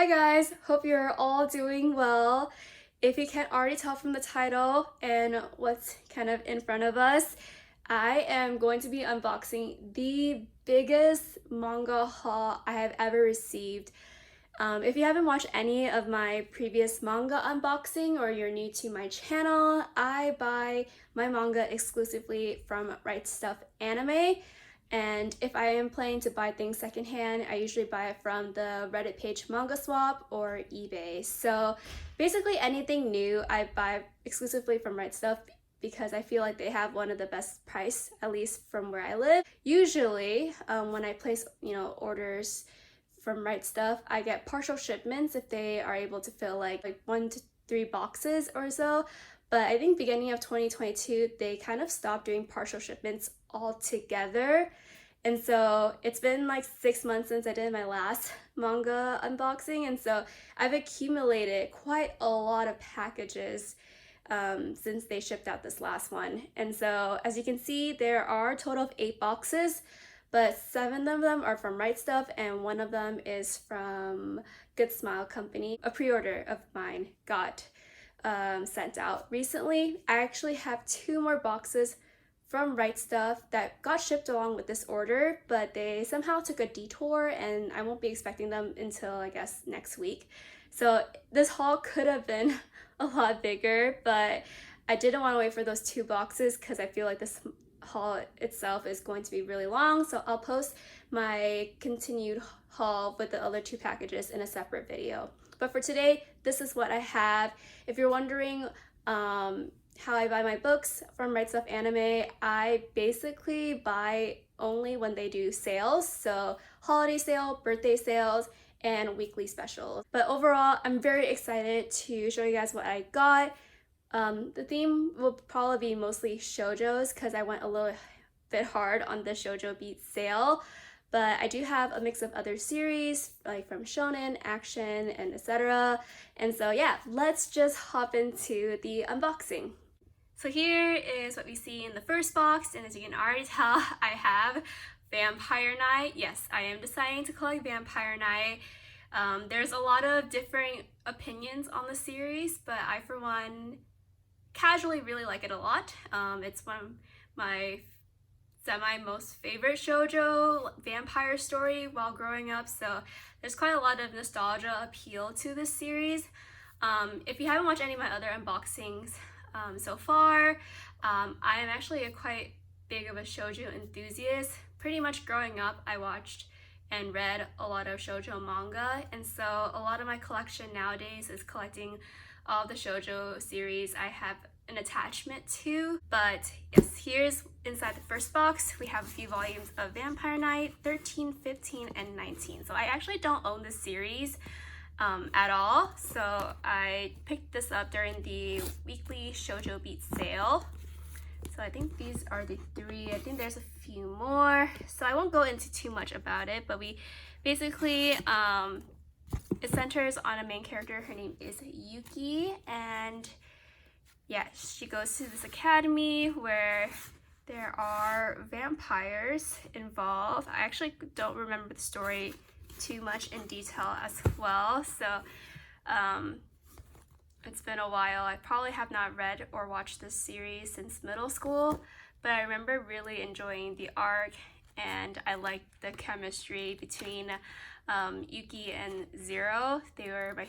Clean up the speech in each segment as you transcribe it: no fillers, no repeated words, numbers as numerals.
Hi guys, hope you're all doing well. If you can't already tell from the title and what's kind of in front of us, I am going to be unboxing the biggest manga haul I have ever received. If you haven't watched any of my previous manga unboxing or you're new to my channel, I buy my manga exclusively from Right Stuf Anime. And if I am planning to buy things secondhand, I usually buy it from the Reddit page Manga Swap or eBay. So basically anything new I buy exclusively from Right Stuf because I feel like they have one of the best price, at least from where I live. Usually when I place orders from Right Stuf, I get partial shipments if they are able to fill like 1 to 3 boxes or so. But I think beginning of 2022, they kind of stopped doing partial shipments altogether. And so it's been like 6 months since I did my last manga unboxing. And so I've accumulated quite a lot of packages since they shipped out this last one. And so as you can see, there are a total of 8 boxes, but 7 of them are from Right Stuf and 1 of them is from Good Smile Company. A pre-order of mine got sent out recently. I actually have 2 more boxes from Right Stuf that got shipped along with this order, but they somehow took a detour and I won't be expecting them until I guess next week. So this haul could have been a lot bigger, but I didn't want to wait for those 2 boxes because I feel like this haul itself is going to be really long. So I'll post my continued haul with the other 2 packages in a separate video. But for today, this is what I have. If you're wondering how I buy my books from Right Stuf Anime, I basically buy only when they do sales. So holiday sale, birthday sales, and weekly specials. But overall, I'm very excited to show you guys what I got. The theme will probably be mostly shoujos because I went a little bit hard on the Shoujo Beat sale. But I do have a mix of other series, like from shonen, action, and etc. And so yeah, let's just hop into the unboxing. So here is what we see in the first box, and as you can already tell, I have Vampire Knight. Yes, I am deciding to collect Vampire Knight. There's a lot of different opinions on the series, but I, for one, casually really like it a lot. It's one of my most favorite shoujo vampire story while growing up, so there's quite a lot of nostalgia appeal to this series. If you haven't watched any of my other unboxings so far, I am actually quite big of a shoujo enthusiast. Pretty much growing up, I watched and read a lot of shoujo manga, and so a lot of my collection nowadays is collecting all the shoujo series I have an attachment to. But yes, here's inside the first box. We have a few volumes of Vampire Knight, 13, 15, and 19. So I actually don't own this series at all. So I picked this up during the weekly Shoujo Beat sale. So I think these are the 3. I think there's a few more. So I won't go into too much about it, but we basically, it centers on a main character. Her name is Yuki, and yeah, she goes to this academy where there are vampires involved. I actually don't remember the story too much in detail as well, so it's been a while. I probably have not read or watched this series since middle school, but I remember really enjoying the arc, and I liked the chemistry between Yuki and Zero. They were my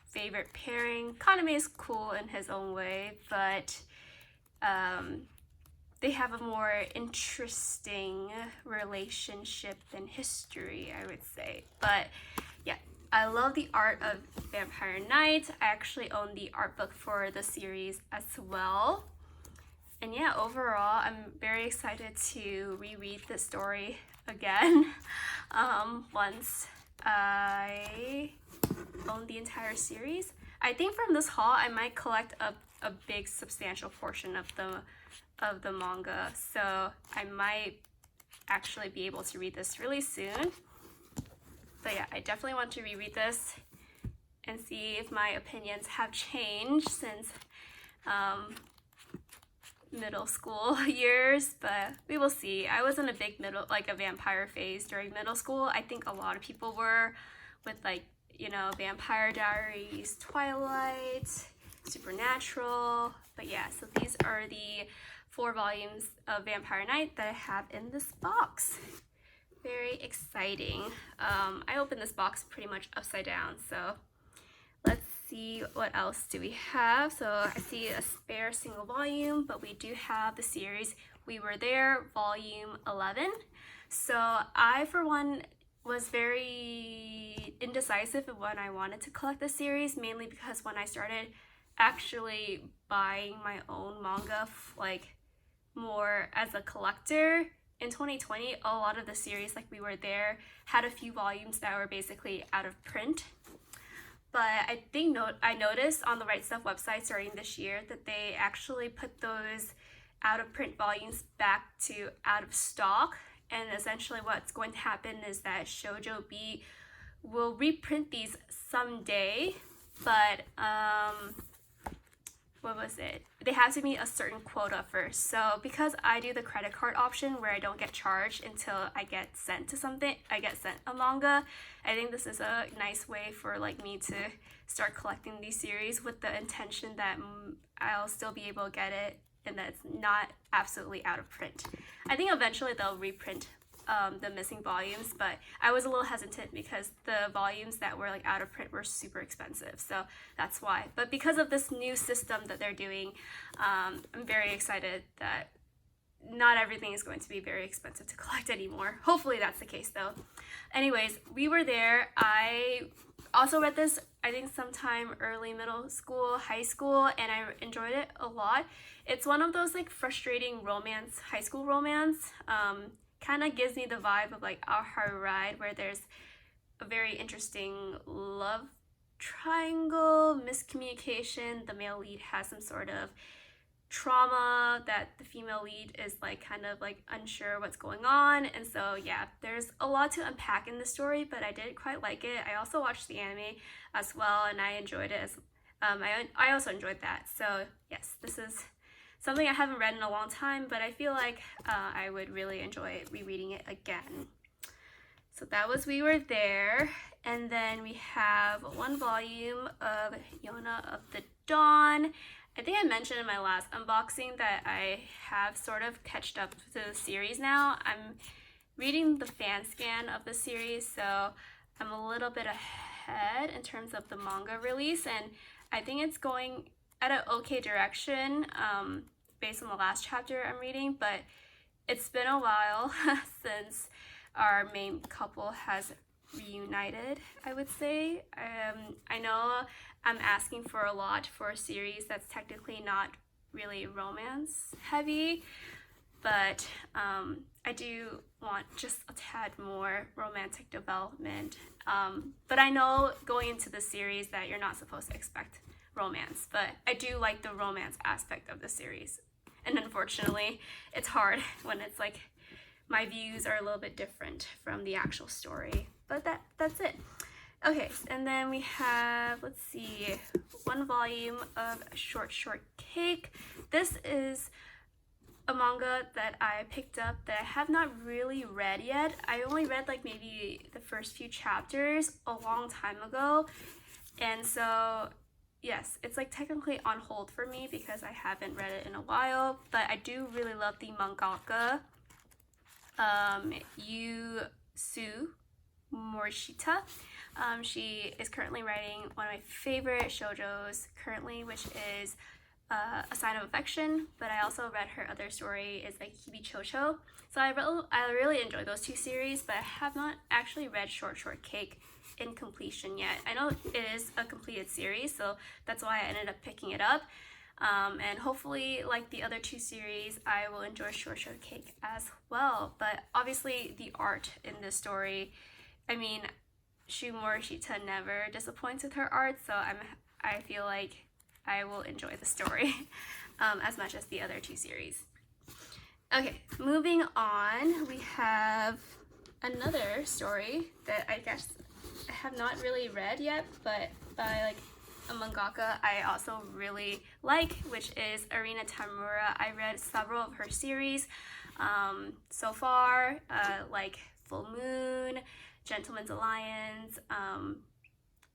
favorite pairing. Kaname is cool in his own way, but they have a more interesting relationship than history, I would say. But yeah, I love the art of Vampire Knight. I actually own the art book for the series as well. And yeah, overall, I'm very excited to reread the story again once I own the entire series. I think from this haul, I might collect a big substantial portion of the manga, so I might actually be able to read this really soon. But yeah, I definitely want to reread this and see if my opinions have changed since middle school years, but we will see. I was in a big a vampire phase during middle school. I think a lot of people were, with like you know, Vampire Diaries, Twilight, Supernatural. But yeah, so these are the 4 volumes of Vampire Knight that I have in this box. Very exciting. I opened this box pretty much upside down, so let's see what else do we have. So I see a spare single volume, but we do have the series We Were There, volume 11. So I, for one, was very indecisive of when I wanted to collect this series, mainly because when I started actually buying my own manga, like more as a collector, in 2020, a lot of the series, like We Were There, had a few volumes that were basically out of print. But I think I noticed on the Right Stuff website starting this year that they actually put those out of print volumes back to out of stock. And essentially what's going to happen is that Shoujo Beat will reprint these someday, but what was it? They have to meet a certain quota first. So because I do the credit card option where I don't get charged until I get sent to something, I get sent a manga, I think this is a nice way for like me to start collecting these series with the intention that I'll still be able to get it and that it's not absolutely out of print. I think eventually they'll reprint the missing volumes, but I was a little hesitant because the volumes that were like out of print were super expensive, so that's why. But because of this new system that they're doing, I'm very excited that not everything is going to be very expensive to collect anymore. Hopefully that's the case though. Anyways, We Were There. I also read this, I think sometime early middle school, high school, and I enjoyed it a lot. It's one of those like frustrating romance, high school romance. Kind of gives me the vibe of like our Haru Ride, where there's a very interesting love triangle, miscommunication. The male lead has some sort of trauma that the female lead is like kind of like unsure what's going on, and so yeah, there's a lot to unpack in the story, but I did quite like it. I also watched the anime as well, and I enjoyed it as I also enjoyed that. So yes, this is something I haven't read in a long time, but I feel like I would really enjoy rereading it again. So that was We Were There. And then we have 1 volume of Yona of the Dawn. I think I mentioned in my last unboxing that I have sort of catched up to the series now. I'm reading the fan scan of the series, so I'm a little bit ahead in terms of the manga release, and I think it's going at an okay direction based on the last chapter I'm reading, but it's been a while since our main couple has reunited, I would say. I know I'm asking for a lot for a series that's technically not really romance heavy, but I do want just a tad more romantic development. But I know going into the series that you're not supposed to expect romance, but I do like the romance aspect of the series, and unfortunately it's hard when it's like my views are a little bit different from the actual story, but that's it. Okay, and then we have, let's see, 1 volume of Shortcake. This is a manga that I picked up that I have not really read yet. I only read like maybe the first few chapters a long time ago, and so yes, it's like technically on hold for me because I haven't read it in a while, but I do really love the mangaka, Yusu Morishita. She is currently writing one of my favorite shoujos currently, which is A Sign of Affection, but I also read her other story is like Hibi Chocho. So I really enjoy those 2 series, but I have not actually read Shortcake in completion yet. I know it is a completed series, so that's why I ended up picking it up. And hopefully, like the other 2 series, I will enjoy Shortcake as well. But obviously, the art in this story, I mean, Shu Morishita never disappoints with her art, so I feel like I will enjoy the story as much as the other 2 series. Okay, moving on, we have another story that I guess I have not really read yet, but by like a mangaka I also really like, which is Arina Tamura. I read several of her series so far, like Full Moon, Gentleman's Alliance,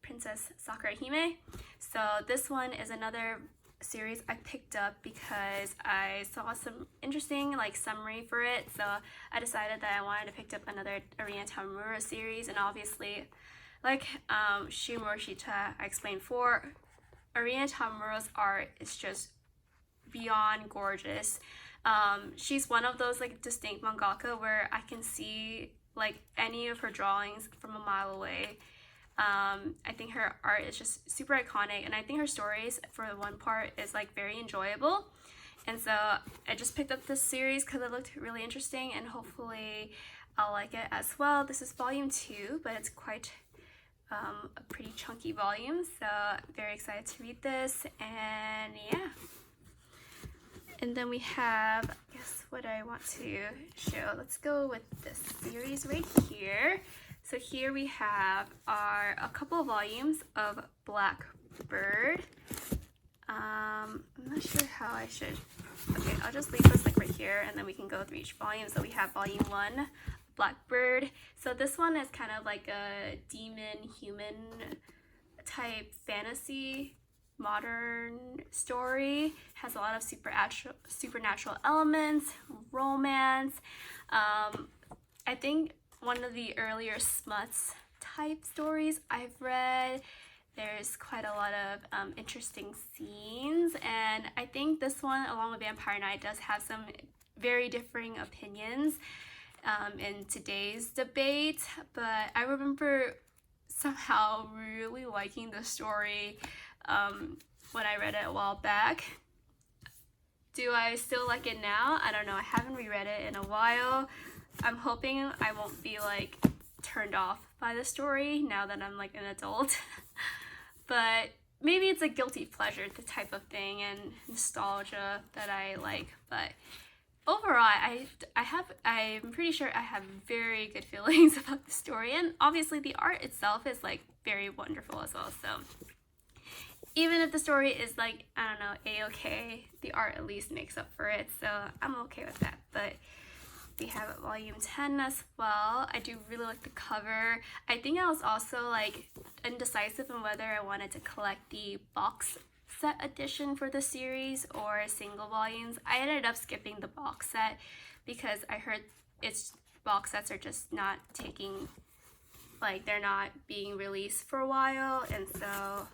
Princess Sakura Hime. So this one is another series I picked up because I saw some interesting like summary for it, so I decided that I wanted to pick up another Arina Tamura series. And obviously, like Shimura Shita I explained before, Arina Tamura's art is just beyond gorgeous. She's one of those like distinct mangaka where I can see like any of her drawings from a mile away. I think her art is just super iconic, and I think her stories for the one part is like very enjoyable. And so I just picked up this series because it looked really interesting, and hopefully I'll like it as well. This is volume 2, but it's quite a pretty chunky volume, so very excited to read this. And yeah, and then we have, I guess what I want to show, let's go with this series right here. So here we have a couple of volumes of Blackbird. I'm not sure how I should, okay, I'll just leave this like right here and then we can go through each volume. So we have volume 1, Blackbird. So this one is kind of like a demon human type fantasy modern story. Has a lot of supernatural elements, romance. I think one of the earlier smuts type stories I've read, there's quite a lot of interesting scenes, and I think this one, along with Vampire Knight, does have some very differing opinions in today's debate. But I remember somehow really liking the story when I read it a while back. Do I still like it now? I don't know. I haven't reread it in a while. I'm hoping I won't be like turned off by the story now that I'm like an adult. But maybe it's a guilty pleasure, the type of thing, and nostalgia that I like. But overall, I'm pretty sure I have very good feelings about the story, and obviously the art itself is like very wonderful as well. So even if the story is like, I don't know, a-okay, the art at least makes up for it, so I'm okay with that. But we have volume 10 as well. I do really like the cover. I think I was also like indecisive on whether I wanted to collect the box set edition for the series or single volumes. I ended up skipping the box set because I heard its box sets are just not taking, like they're not being released for a while, and so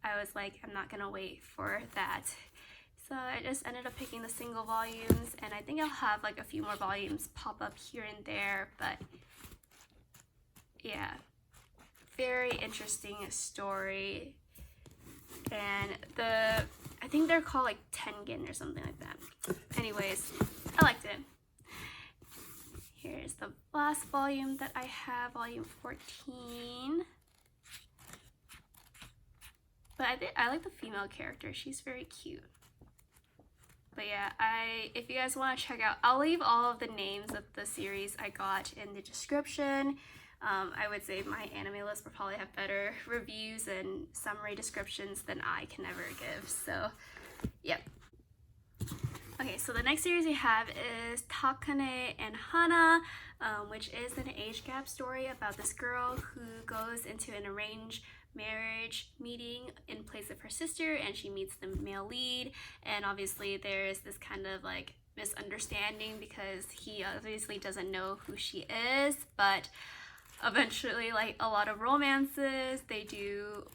I was like, I'm not gonna wait for that. So I just ended up picking the single volumes, and I think I'll have like a few more volumes pop up here and there. But yeah, very interesting story. And I think they're called like Tengen or something like that. Anyways, I liked it. Here's the last volume that I have, volume 14. But I like the female character. She's very cute. But yeah, if you guys want to check out, I'll leave all of the names of the series I got in the description. I would say my anime list will probably have better reviews and summary descriptions than I can ever give. So, yep. Okay, so the next series we have is Takane and Hana, which is an age gap story about this girl who goes into an arranged marriage meeting in place of her sister, and she meets the male lead, and obviously there's this kind of like misunderstanding because he obviously doesn't know who she is, but eventually, like a lot of romances, they do,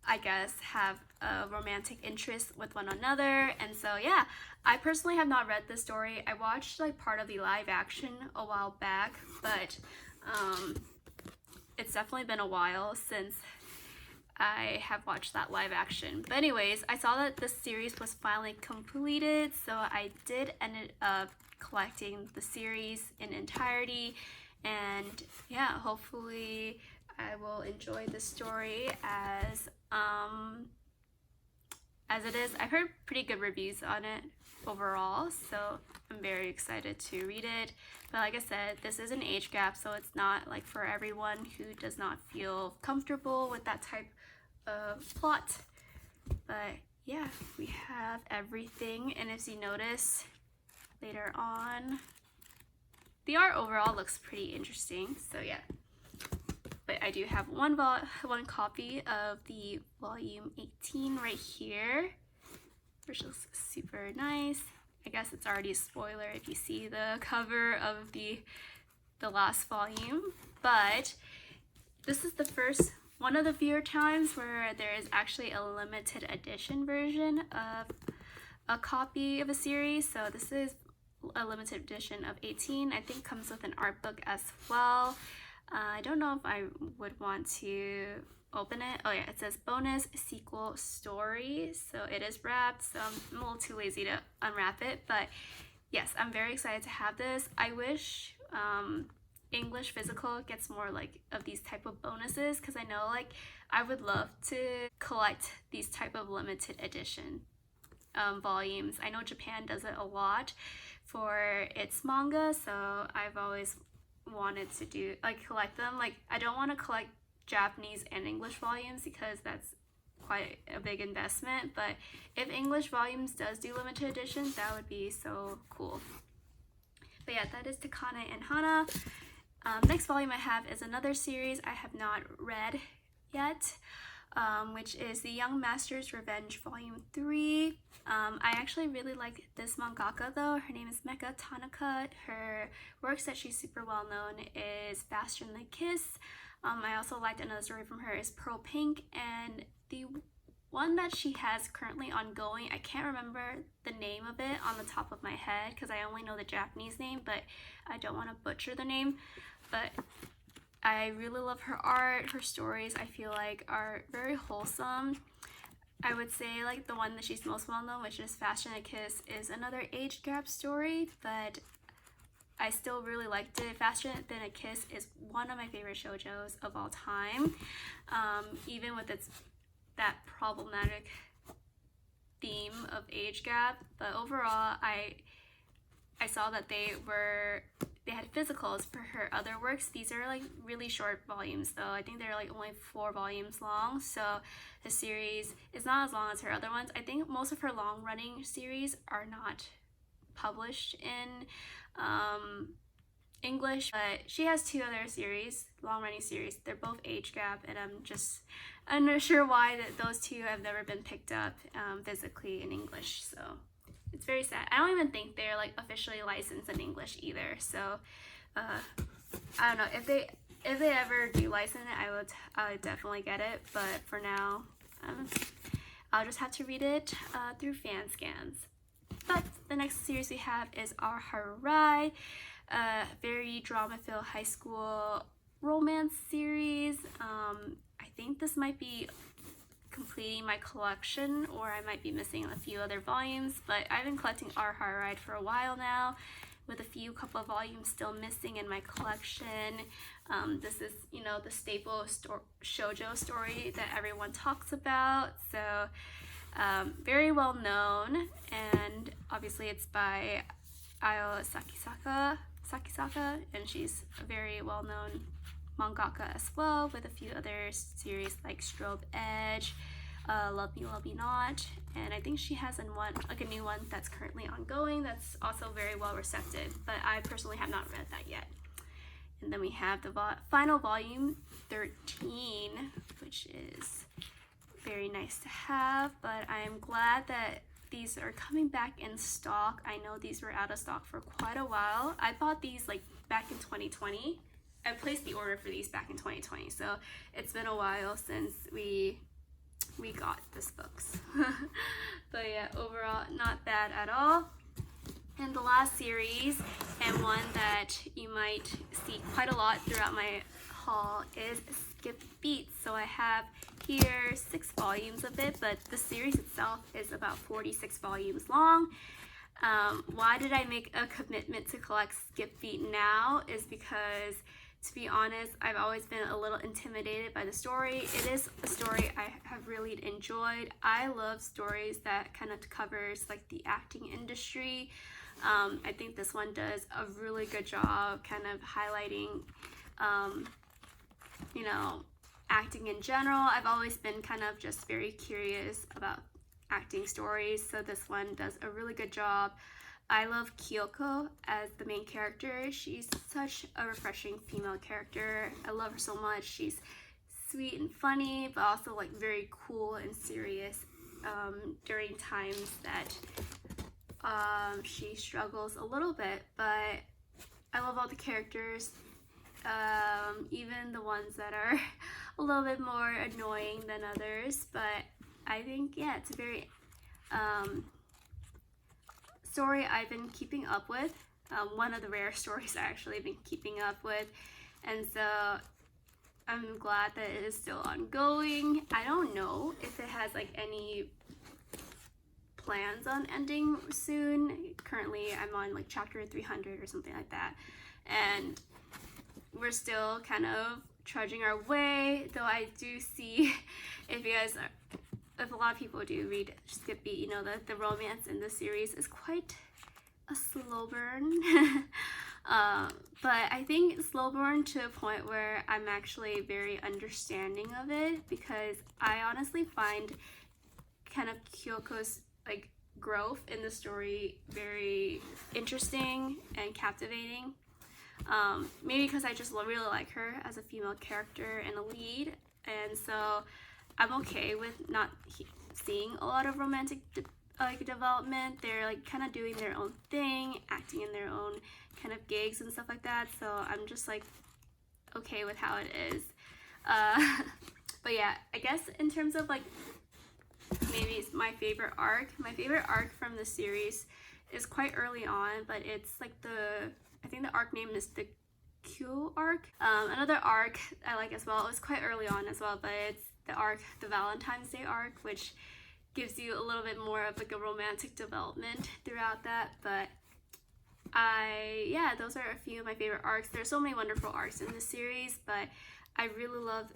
I guess, have a romantic interest with one another. And so yeah, I personally have not read this story. I watched like part of the live action a while back, but it's definitely been a while since I have watched that live action. But anyways, I saw that this series was finally completed, so I did end up collecting the series in entirety. And yeah, hopefully I will enjoy the story as it is. I've heard pretty good reviews on it overall, so I'm very excited to read it. But like I said, this is an age gap, so it's not like for everyone who does not feel comfortable with that type of plot. But yeah, we have everything, and as you notice later on, the art overall looks pretty interesting. So yeah, but I do have one copy of the volume 18 right here, which looks super nice. I guess it's already a spoiler if you see the cover of the last volume, but this is the first one of the few times where there is actually a limited edition version of a copy of a series. So this is a limited edition of 18. I think comes with an art book as well. I don't know if I would want to open it. Oh yeah, it says bonus sequel story, so it is wrapped, so I'm a little too lazy to unwrap it, but yes, I'm very excited to have this. I wish English physical gets more like of these type of bonuses, because I know like I would love to collect these type of limited edition volumes. I know Japan does it a lot for its manga, so I've always wanted to do like collect them. Like I don't want to collect Japanese and English volumes because that's quite a big investment, but if English volumes does do limited edition, that would be so cool. But yeah, that is Takane Hana. Next volume I have is another series I have not read yet, which is the Young Master's Revenge Volume 3. I actually really like this mangaka though. Her name is Meka Tanaka. Her works that she's super well known is Faster Than a Kiss. I also liked another story from her is Pearl Pink, and the one that she has currently ongoing, I can't remember the name of it on the top of my head because I only know the Japanese name, but I don't want to butcher the name. But I really love her art. Her stories I feel like are very wholesome. I would say like the one that she's most well known, which is Faster Than a Kiss, is another age gap story, but I still really liked it. Faster Than a Kiss is one of my favorite shoujos of all time, even with that problematic theme of age gap. But overall, I saw that they had physicals for her other works. These are like really short volumes though. I think they're like only 4 volumes long, so the series is not as long as her other ones. I think most of her long running series are not published in English, but she has 2 other series, long running series. They're both age gap, and I'm not sure why that those 2 have never been picked up physically in English, so it's very sad. I don't even think they're like officially licensed in English either, so I don't know if they ever do license it, I would definitely get it, but for now I'll just have to read it through fan scans. But the next series we have is our Haru Ride, a very drama-filled high school romance series. I think this might be completing my collection, or I might be missing a few other volumes, but I've been collecting our Haru Ride for a while now, with a couple of volumes still missing in my collection. This is, you know, the staple shoujo story that everyone talks about, so very well known, and obviously it's by Ayo Sakisaka, and she's a very well known mangaka as well, with a few other series like Strobe Edge, Love Me Love Me Not, and I think she has a new one that's currently ongoing that's also very well receptive, but I personally have not read that yet. And then we have the final volume 13, which is very nice to have, but I am glad that these are coming back in stock. I know these were out of stock for quite a while. I bought these like back in 2020. I placed the order for these back in 2020, so it's been a while since we got this books. But yeah, overall not bad at all. And the last series, and one that you might see quite a lot throughout my haul, is Skip Beat. So I have here 6 volumes of it, but the series itself is about 46 volumes long. Why did I make a commitment to collect Skip Beat now is because, to be honest, I've always been a little intimidated by the story. It is a story I have really enjoyed. I love stories that kind of covers like the acting industry. I think this one does a really good job kind of highlighting, you know, acting in general. I've always been kind of just very curious about acting stories, so this one does a really good job I love Kyoko as the main character. She's such a refreshing female character. I love her so much. She's sweet and funny, but also like very cool and serious during times that she struggles a little bit. But I love all the characters, even the ones that are a little bit more annoying than others. But I think, yeah, it's a very story I've been keeping up with. One of the rare stories I actually been keeping up with, and so I'm glad that it is still ongoing. I don't know if it has like any plans on ending soon. Currently I'm on like chapter 300 or something like that, and we're still kind of trudging our way, though I do see if a lot of people do read Skip Beat, you know that the romance in the series is quite a slow burn. But I think slow burn to a point where I'm actually very understanding of it, because I honestly find kind of Kyoko's like growth in the story very interesting and captivating. Maybe because I just really like her as a female character and a lead, and so I'm okay with not seeing a lot of romantic development. They're like kind of doing their own thing, acting in their own kind of gigs and stuff like that, so I'm just like okay with how it is. But yeah, I guess in terms of like maybe it's my favorite arc from the series is quite early on, but it's like I think the arc name is the Q arc. Another arc I like as well, it was quite early on as well, but it's the Valentine's Day arc, which gives you a little bit more of like a romantic development throughout that. But yeah, those are a few of my favorite arcs. There's so many wonderful arcs in this series, but I really love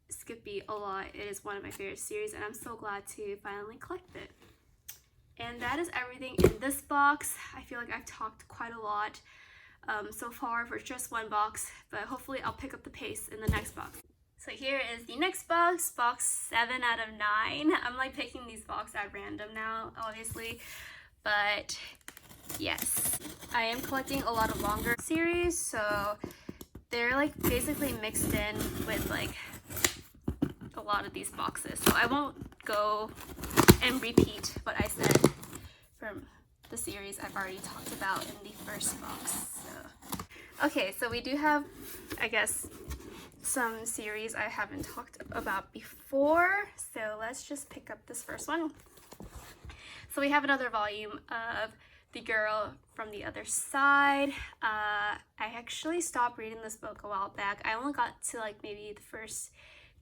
Skip Beat a lot. It is one of my favorite series, and I'm so glad to finally collect it. And that is everything in this box. I feel like I've talked quite a lot so far for just one box, but hopefully I'll pick up the pace in the next box. So here is the next box, box 7 out of 9. I'm like picking these boxes at random now, obviously, but yes. I am collecting a lot of longer series, so they're like basically mixed in with like a lot of these boxes. So I won't go and repeat what I said from the series I've already talked about in the first box. So. Okay, so we do have, I guess, some series I haven't talked about before, so let's just pick up this first one. So we have another volume of The Girl from the Other Side. I actually stopped reading this book a while back. I only got to like maybe the first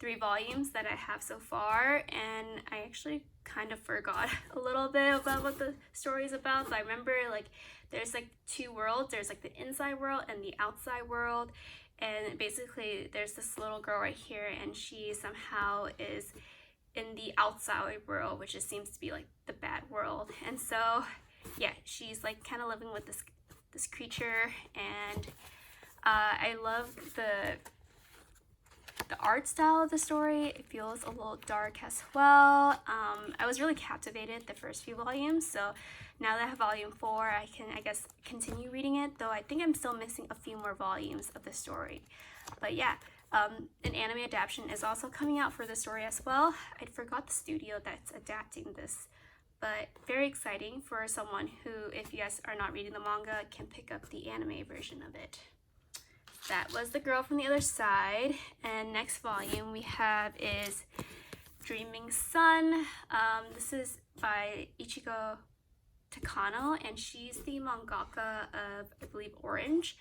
3 volumes that I have so far, and I actually kind of forgot a little bit about what the story is about. So I remember like there's like 2 worlds. There's like the inside world and the outside world. And basically there's this little girl right here, and she somehow is in the outside world, which just seems to be like the bad world. And so yeah, she's like kind of living with this creature, and I love the art style of the story. It feels a little dark as well. I was really captivated the first few volumes, so now that I have volume 4, I can, I guess, continue reading it, though I think I'm still missing a few more volumes of the story. But yeah, an anime adaptation is also coming out for the story as well. I forgot the studio that's adapting this, but very exciting for someone who, if you guys are not reading the manga, can pick up the anime version of it. That was The Girl from the Other Side, and next volume we have is Dreamin Sun. This is by Ichigo Takano, and she's the mangaka of, I believe, Orange.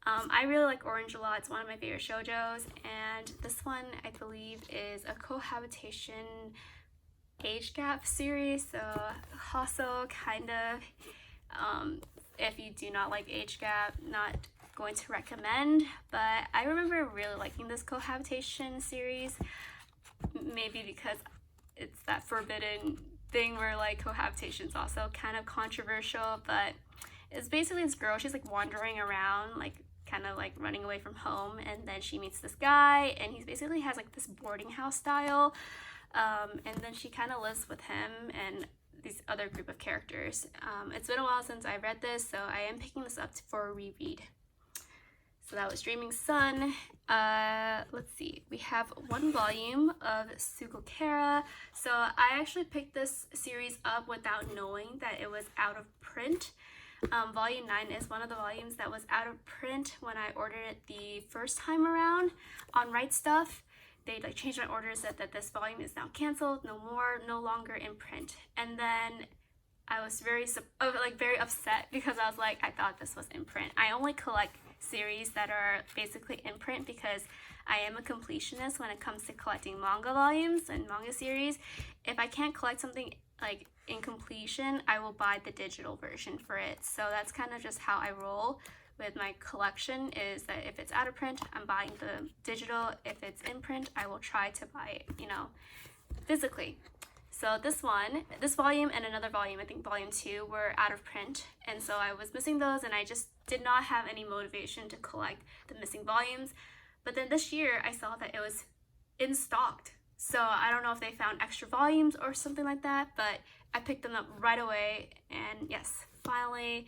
I really like Orange a lot. It's one of my favorite shoujos, and this one, I believe, is a cohabitation age gap series, so also kind of, if you do not like age gap, not going to recommend. But I remember really liking this cohabitation series, maybe because it's that forbidden thing where like cohabitation is also kind of controversial. But it's basically this girl, she's like wandering around, like kind of like running away from home, and then she meets this guy, and he basically has like this boarding house style, and then she kind of lives with him, and these other group of characters. It's been a while since I read this, so I am picking this up for a reread. So that was Dreamin Sun. Let's see, we have one volume of Shugo Chara. So I actually picked this series up without knowing that it was out of print. Volume 9 is one of the volumes that was out of print when I ordered it the first time around on Right Stuff. They like changed my order, said that this volume is now canceled, no longer in print. And then I was very upset because I was like, I thought this was in print. I only collect series that are basically in print because I am a completionist when it comes to collecting manga volumes and manga series. If I can't collect something like in completion, I will buy the digital version for it. So that's kind of just how I roll with my collection, is that if it's out of print, I'm buying the digital. If it's in print, I will try to buy it, you know, physically. So this volume and another volume, I think volume 2, were out of print, and so I was missing those, and I just did not have any motivation to collect the missing volumes. But then this year I saw that it was in stock, so I don't know if they found extra volumes or something like that, but I picked them up right away, and yes, finally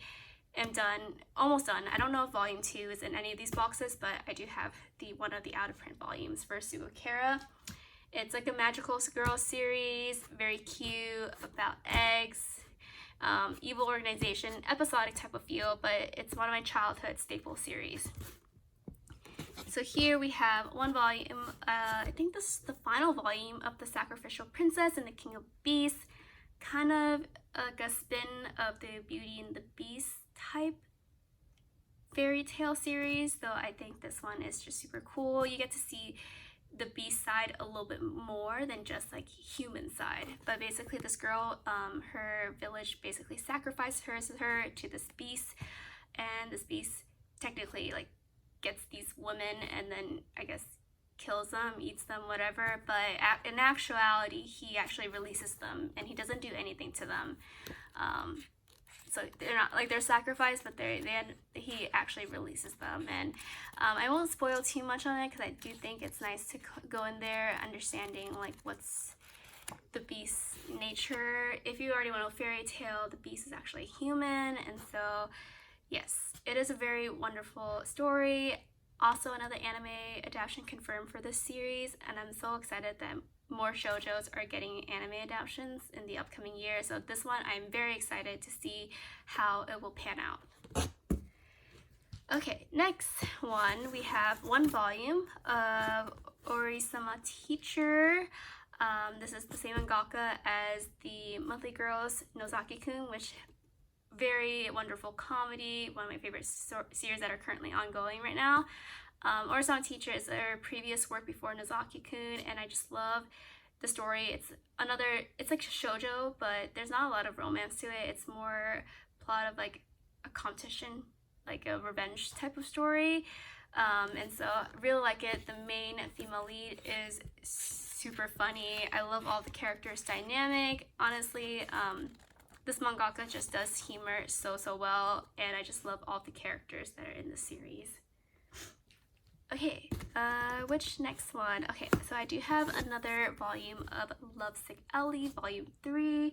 am done, almost done. I don't know if volume 2 is in any of these boxes, but I do have one of the out of print volumes for Shugo Chara. It's like a magical girl series, very cute, about eggs, evil organization, episodic type of feel, but it's one of my childhood staple series. So here we have one volume, I think this is the final volume of The Sacrificial Princess and the King of Beasts, kind of like a spin of the Beauty and the Beast type fairy tale series, though I think this one is just super cool. You get to see the beast side a little bit more than just like human side, but basically this girl, her village basically sacrificed her to this beast, and this beast technically like gets these women and then I guess kills them, eats them, whatever, but in actuality he actually releases them and he doesn't do anything to them. So they're not like they're sacrificed, but he actually releases them. And I won't spoil too much on it because I do think it's nice to go in there understanding like what's the beast's nature. If you already want a fairy tale, the beast is actually human, and so yes, it is a very wonderful story. Also another anime adaptation confirmed for this series, and I'm so excited that more shoujos are getting anime adaptations in the upcoming year. So this one I'm very excited to see how it will pan out. Okay, next one, we have one volume of Oresama Teacher. This is the same mangaka as the Monthly Girls Nozaki-kun, which very wonderful comedy, one of my favorite series that are currently ongoing right now. Oresama Teacher is their previous work before Nozaki-kun, and I just love the story. It's like shoujo, but there's not a lot of romance to it. It's more plot of like a competition, like a revenge type of story, and so I really like it. The main female lead is super funny. I love all the characters' dynamic. Honestly, this mangaka just does humor so well, and I just love all the characters that are in the series. Okay, which next one? Okay, so I do have another volume of Lovesick Ellie, volume 3.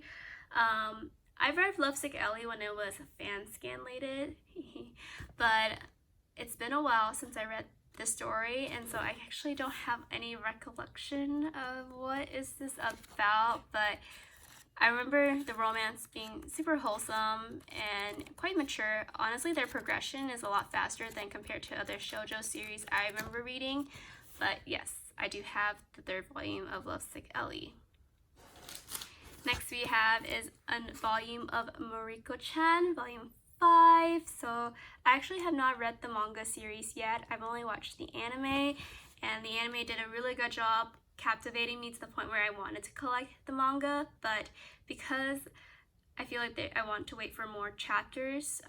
I read Lovesick Ellie when it was fan scanlated, but it's been a while since I read the story, and so I actually don't have any recollection of what is this about, but I remember the romance being super wholesome and quite mature. Honestly, their progression is a lot faster than compared to other shoujo series I remember reading. But yes, I do have the third volume of Lovesick Ellie. Next we have is a volume of Mariko-chan, volume 5. So I actually have not read the manga series yet. I've only watched the anime, and the anime did a really good job captivating me to the point where I wanted to collect the manga, but because I feel like I want to wait for more chapters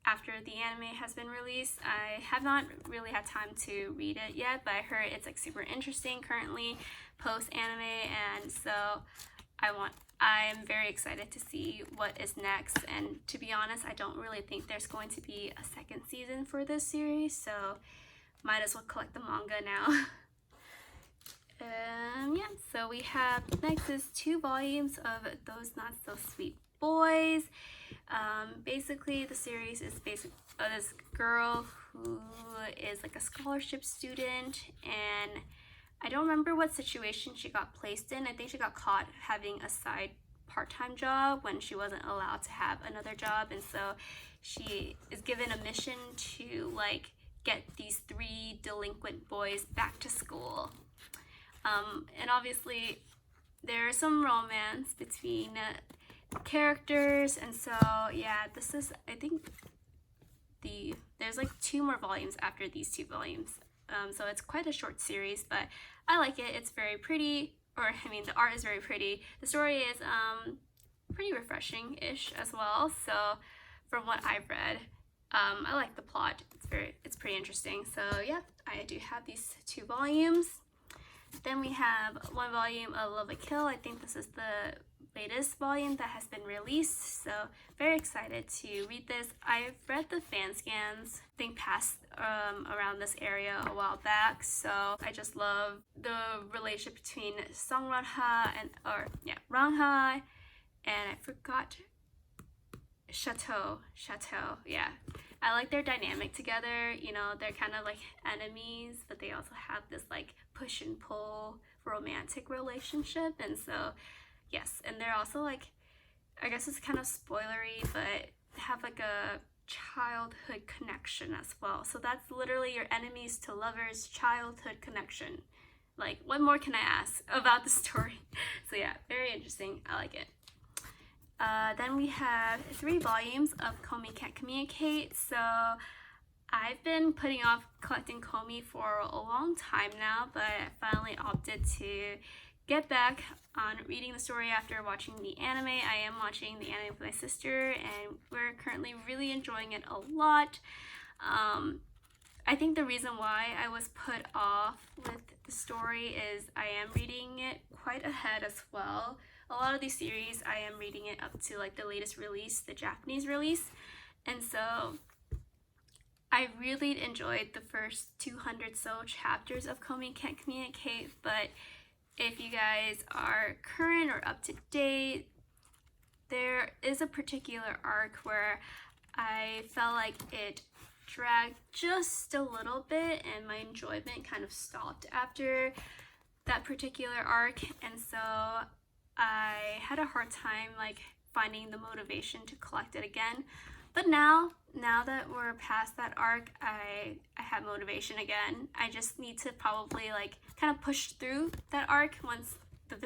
after the anime has been released, I have not really had time to read it yet, but I heard it's like super interesting currently post anime, and so I'm very excited to see what is next. And to be honest, I don't really think there's going to be a second season for this series, so might as well collect the manga now. Yeah, so we have next is 2 volumes of Those Not So Sweet Boys. Basically, the series is based on this girl who is like a scholarship student, and I don't remember what situation she got placed in. I think she got caught having a side part-time job when she wasn't allowed to have another job, and so she is given a mission to like get these 3 delinquent boys back to school. And obviously there's some romance between characters, and so yeah, this is, I think there's like 2 more volumes after these 2 volumes. So it's quite a short series, but I like it. It's very pretty, or I mean the art is very pretty. The story is pretty refreshing-ish as well. So from what I've read, I like the plot. It's pretty interesting. So yeah, I do have these 2 volumes. Then we have 1 volume of Lovesick Ellie. I think this is the latest volume that has been released, so very excited to read this. I've read the fan scans, I think passed around this area a while back, so I just love the relationship between Song Ranha and Ranha, and I forgot Chateau, yeah. I like their dynamic together. You know, they're kind of like enemies, but they also have this like push and pull romantic relationship, and so yes, and they're also like, I guess it's kind of spoilery, but have like a childhood connection as well. So that's literally your enemies to lovers childhood connection. Like, what more can I ask about the story? So yeah, very interesting. I like it. Then we have 3 volumes of Komi Can't Communicate. So I've been putting off collecting Komi for a long time now, but I finally opted to get back on reading the story after watching the anime. I am watching the anime with my sister, and we're currently really enjoying it a lot. I think the reason why I was put off with the story is I am reading it quite ahead as well. A lot of these series, I am reading it up to like the latest release, the Japanese release, and so I really enjoyed the first 200 so chapters of Komi Can't Communicate, but if you guys are current or up to date, there is a particular arc where I felt like it dragged just a little bit and my enjoyment kind of stopped after that particular arc, and so I had a hard time like finding the motivation to collect it again. But now that we're past that arc, I have motivation again. I just need to probably like kind of push through that arc once the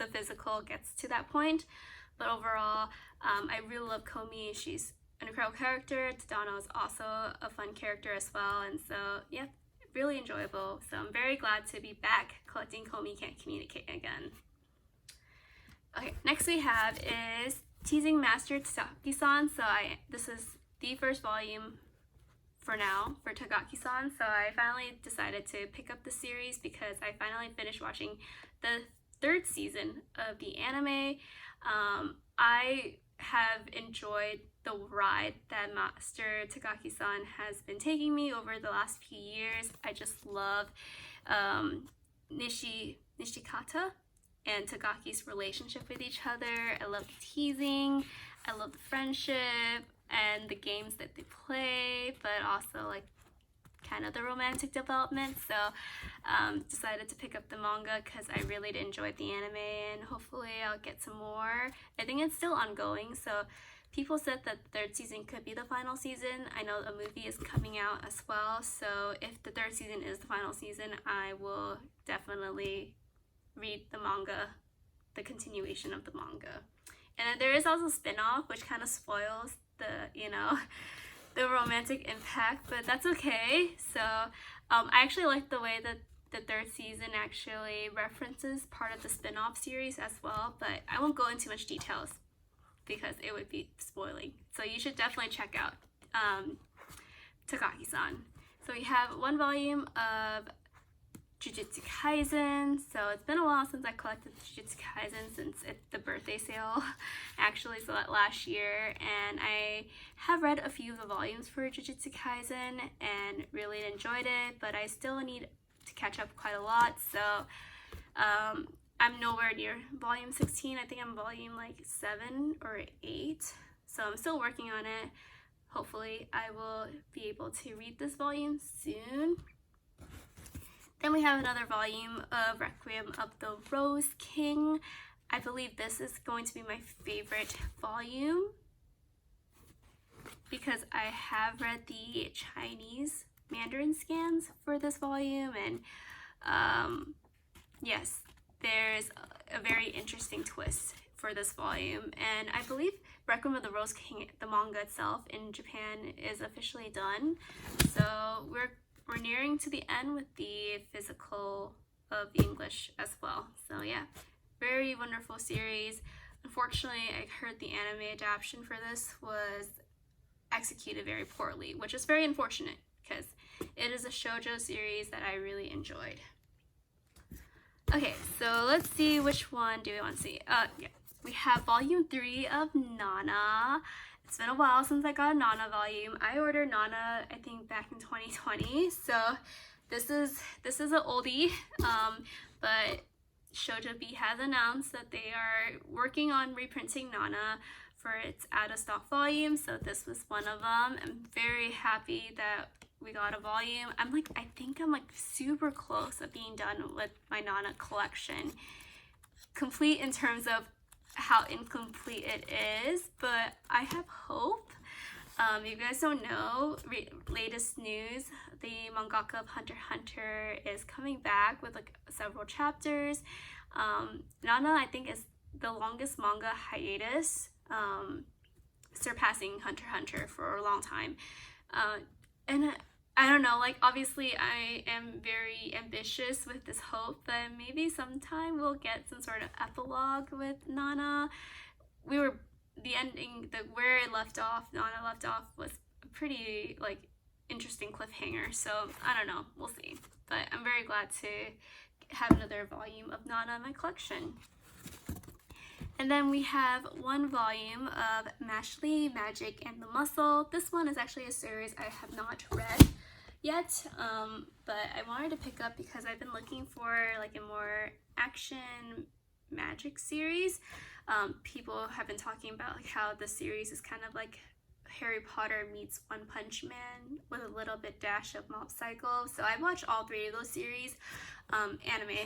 physical gets to that point. But overall, I really love Komi. She's an incredible character. Tadano is also a fun character as well, and so yeah, really enjoyable. So I'm very glad to be back collecting Komi Can't Communicate again. Okay, next we have is Teasing Master Takagi-san. So this is the first volume for now for Takagi-san. So I finally decided to pick up the series because I finally finished watching the 3rd season of the anime. I have enjoyed the ride that Master Takagi-san has been taking me over the last few years. I just love Nishikata and Takagi's relationship with each other. I love the teasing, I love the friendship and the games that they play, but also like kind of the romantic development. So decided to pick up the manga because I really enjoyed the anime, and hopefully I'll get some more. I think it's still ongoing, so people said that the 3rd season could be the final season. I know a movie is coming out as well, so if the 3rd season is the final season, I will definitely read the manga, the continuation of the manga. And then there is also spin-off, which kind of spoils the, you know, the romantic impact, but that's okay. So I actually like the way that the 3rd season actually references part of the spin-off series as well, but I won't go into much details because it would be spoiling. So you should definitely check out Takagi-san. So we have 1 volume of Jujutsu Kaisen. So it's been a while since I collected Jujutsu Kaisen, since the birthday sale actually, so that last year, and I have read a few of the volumes for Jujutsu Kaisen and really enjoyed it, but I still need to catch up quite a lot. So I'm nowhere near volume 16. I think I'm volume like 7 or 8. So I'm still working on it. Hopefully I will be able to read this volume soon. Then we have another volume of Requiem of the Rose King. I believe this is going to be my favorite volume because I have read the Chinese Mandarin scans for this volume, and yes, there's a very interesting twist for this volume. And I believe Requiem of the Rose King, the manga itself in Japan, is officially done. So we're nearing to the end with the physical of the English as well. So yeah, very wonderful series. Unfortunately, I heard the anime adaptation for this was executed very poorly, which is very unfortunate because it is a shoujo series that I really enjoyed. Okay, so let's see, which one do we want to see? Yeah, we have volume 3 of Nana. It's been a while since I got a Nana volume. I ordered Nana, I think, back in 2020, so this is an oldie, but Shoujo Beat has announced that they are working on reprinting Nana for its out-of-stock volume, so this was one of them. I'm very happy that we got a volume. I think I'm super close of being done with my Nana collection. Complete in terms of how incomplete it is, but I have hope. If you guys don't know, latest news, the mangaka of Hunter x Hunter is coming back with several chapters. Nana, I think, is the longest manga hiatus, surpassing Hunter x Hunter for a long time. And I don't know, obviously I am very ambitious with this hope that maybe sometime we'll get some sort of epilogue with Nana. The ending, where it left off, Nana left off, was a pretty interesting cliffhanger, so I don't know, we'll see. But I'm very glad to have another volume of Nana in my collection. And then we have one volume of Mashley, Magic, and the Muscle. This one is actually a series I have not read yet, but I wanted to pick up because I've been looking for a more action magic series. People have been talking about how the series is kind of like Harry Potter meets One Punch Man with a little bit dash of Mob Psycho. So I watched all 3 of those series. Anime,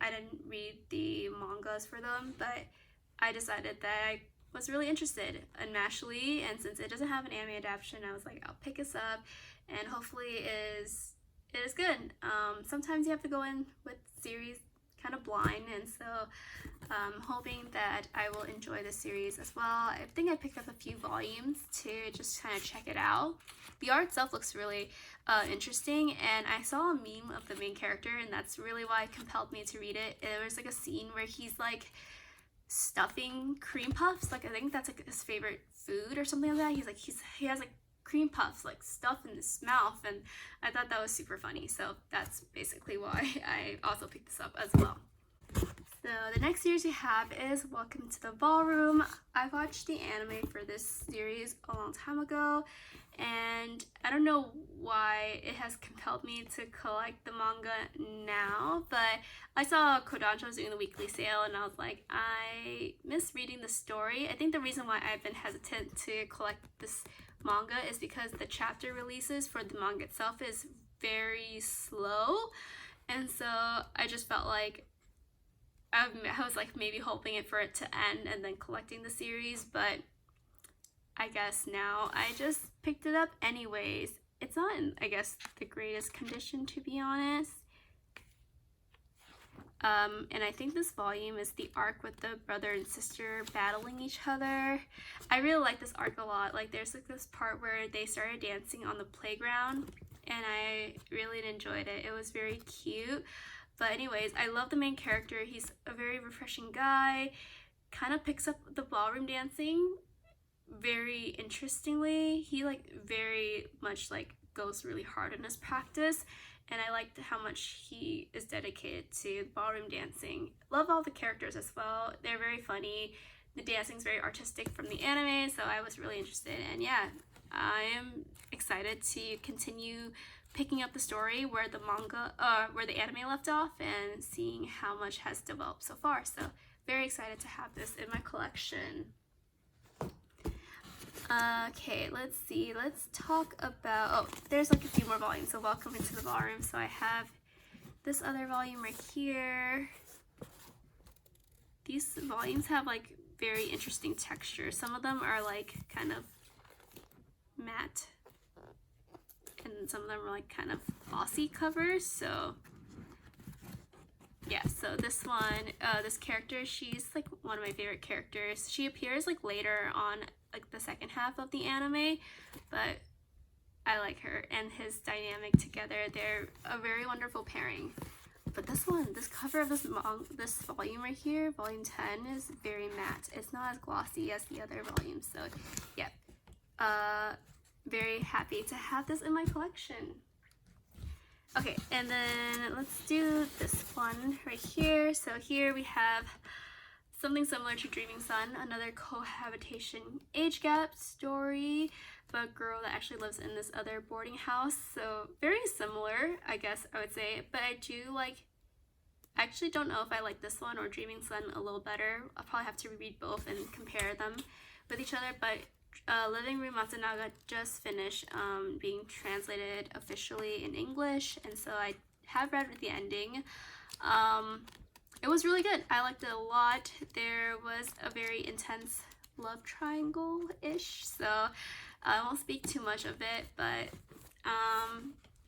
I didn't read the mangas for them, but I decided that I was really interested in Mashley, and since it doesn't have an anime adaptation, I was like, I'll pick this up, and hopefully it is good. Sometimes you have to go in with series kind of blind, and so I'm hoping that I will enjoy this series as well. I think I picked up a few volumes to just kind of check it out. The art itself looks really interesting, and I saw a meme of the main character, and that's really why it compelled me to read it. There was a scene where he's stuffing cream puffs. I think that's his favorite food or something like that. He has cream puffs stuff in his mouth, and I thought that was super funny, so that's basically why I also picked this up as well. So the next series we have is Welcome to the Ballroom. I watched the anime for this series a long time ago, and I don't know why it has compelled me to collect the manga now, but I saw Kodansha was doing the weekly sale, and I was like, I miss reading the story. I think the reason why I've been hesitant to collect this manga is because the chapter releases for the manga itself is very slow, and so I just felt like I was maybe hoping for it to end and then collecting the series, but I guess now I just picked it up anyways. It's not in, I guess, the greatest condition, to be honest. And I think this volume is the arc with the brother and sister battling each other. I really like this arc a lot. There's this part where they started dancing on the playground, and I really enjoyed it. It was very cute. But anyways, I love the main character. He's a very refreshing guy. Kind of picks up the ballroom dancing very interestingly. He very much goes really hard in his practice, and I liked how much he is dedicated to ballroom dancing. Love all the characters as well. They're very funny. The dancing's very artistic from the anime, so I was really interested, and yeah, I am excited to continue picking up the story where the where the anime left off and seeing how much has developed so far. So very excited to have this in my collection. Okay, let's see. Let's talk about, oh, there's like a few more volumes. So welcome into the ballroom. So I have this other volume right here. These volumes have like very interesting textures. Some of them are like kind of matte, and some of them are like kind of glossy covers. So yeah, so this one, this character, she's like one of my favorite characters. She appears like later on, like the second half of the anime, but I like her and his dynamic together. They're a very wonderful pairing. But this one, this cover of this volume right here, volume 10, is very matte. It's not as glossy as the other volumes. So yeah, very happy to have this in my collection. Okay, and then let's do this one right here. So here we have something similar to Dreamin Sun, another cohabitation age gap story about a girl that actually lives in this other boarding house. So very similar, I guess I would say, but I actually don't know if I like this one or Dreamin Sun a little better. I'll probably have to reread both and compare them with each other, but Living Room Matsunaga just finished being translated officially in English, and so I have read the ending. It was really good. I liked it a lot. There was a very intense love triangle-ish, so I won't speak too much of it, but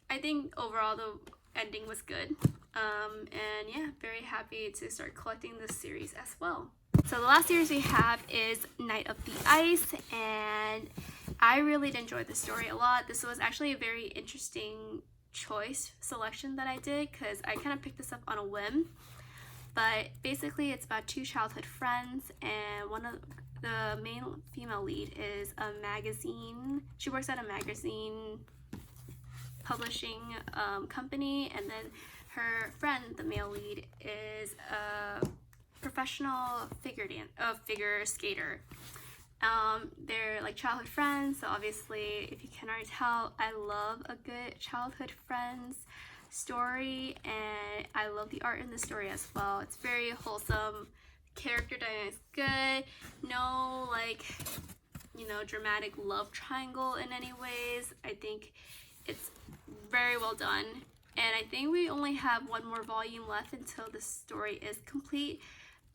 I think overall the ending was good. And yeah, very happy to start collecting this series as well. So the last series we have is Night of the Ice, and I really did enjoy the story a lot. This was actually a very interesting selection that I did, because I kind of picked this up on a whim. But basically it's about two childhood friends, and one of the main female lead is a magazine. She works at a magazine publishing company, and then her friend, the male lead, is a professional figure skater. They're like childhood friends, so obviously, if you can already tell, I love a good childhood friends story, and I love the art in the story as well. It's very wholesome. Character dynamic is good. No like, you know, dramatic love triangle in any ways. I think it's very well done, and I think we only have one more volume left until the story is complete.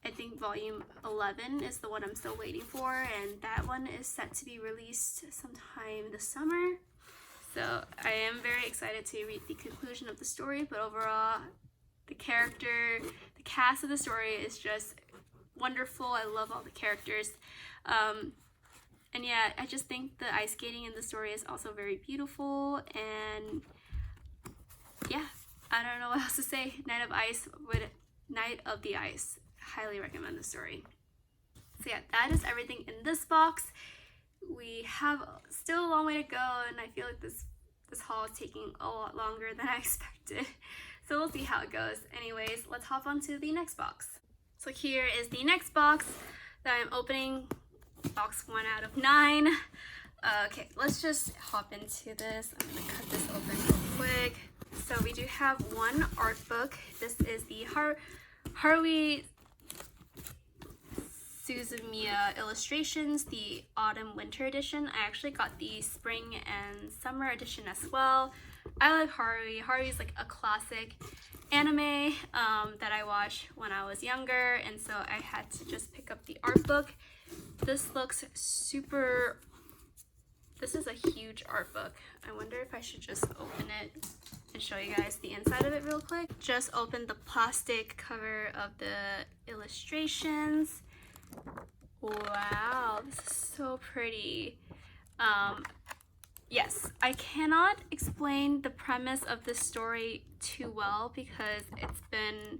I think volume 11 is the one I'm still waiting for, and that one is set to be released sometime this summer. So I am very excited to read the conclusion of the story, but overall, the cast of the story is just wonderful. I love all the characters. And yeah, I just think the ice skating in the story is also very beautiful, and yeah, I don't know what else to say. Night of the Ice. Highly recommend the story. So yeah, that is everything in this box. We have still a long way to go, and I feel like this haul is taking a lot longer than I expected. So we'll see how it goes. Anyways, let's hop on to the next box. So here is the next box that I'm opening. Box 1 out of 9. Okay, let's just hop into this. I'm gonna cut this open real quick. So we do have one art book. This is the Haru Suzumiya illustrations, the autumn winter edition. I actually got the spring and summer edition as well. I like Haru. Haru is like a classic anime that I watched when I was younger, and so I had to just pick up the art book. This looks super. This is a huge art book. I wonder if I should just open it and show you guys the inside of it real quick. Just open the plastic cover of the illustrations. Wow, this is so pretty. Yes, I cannot explain the premise of this story too well because it's been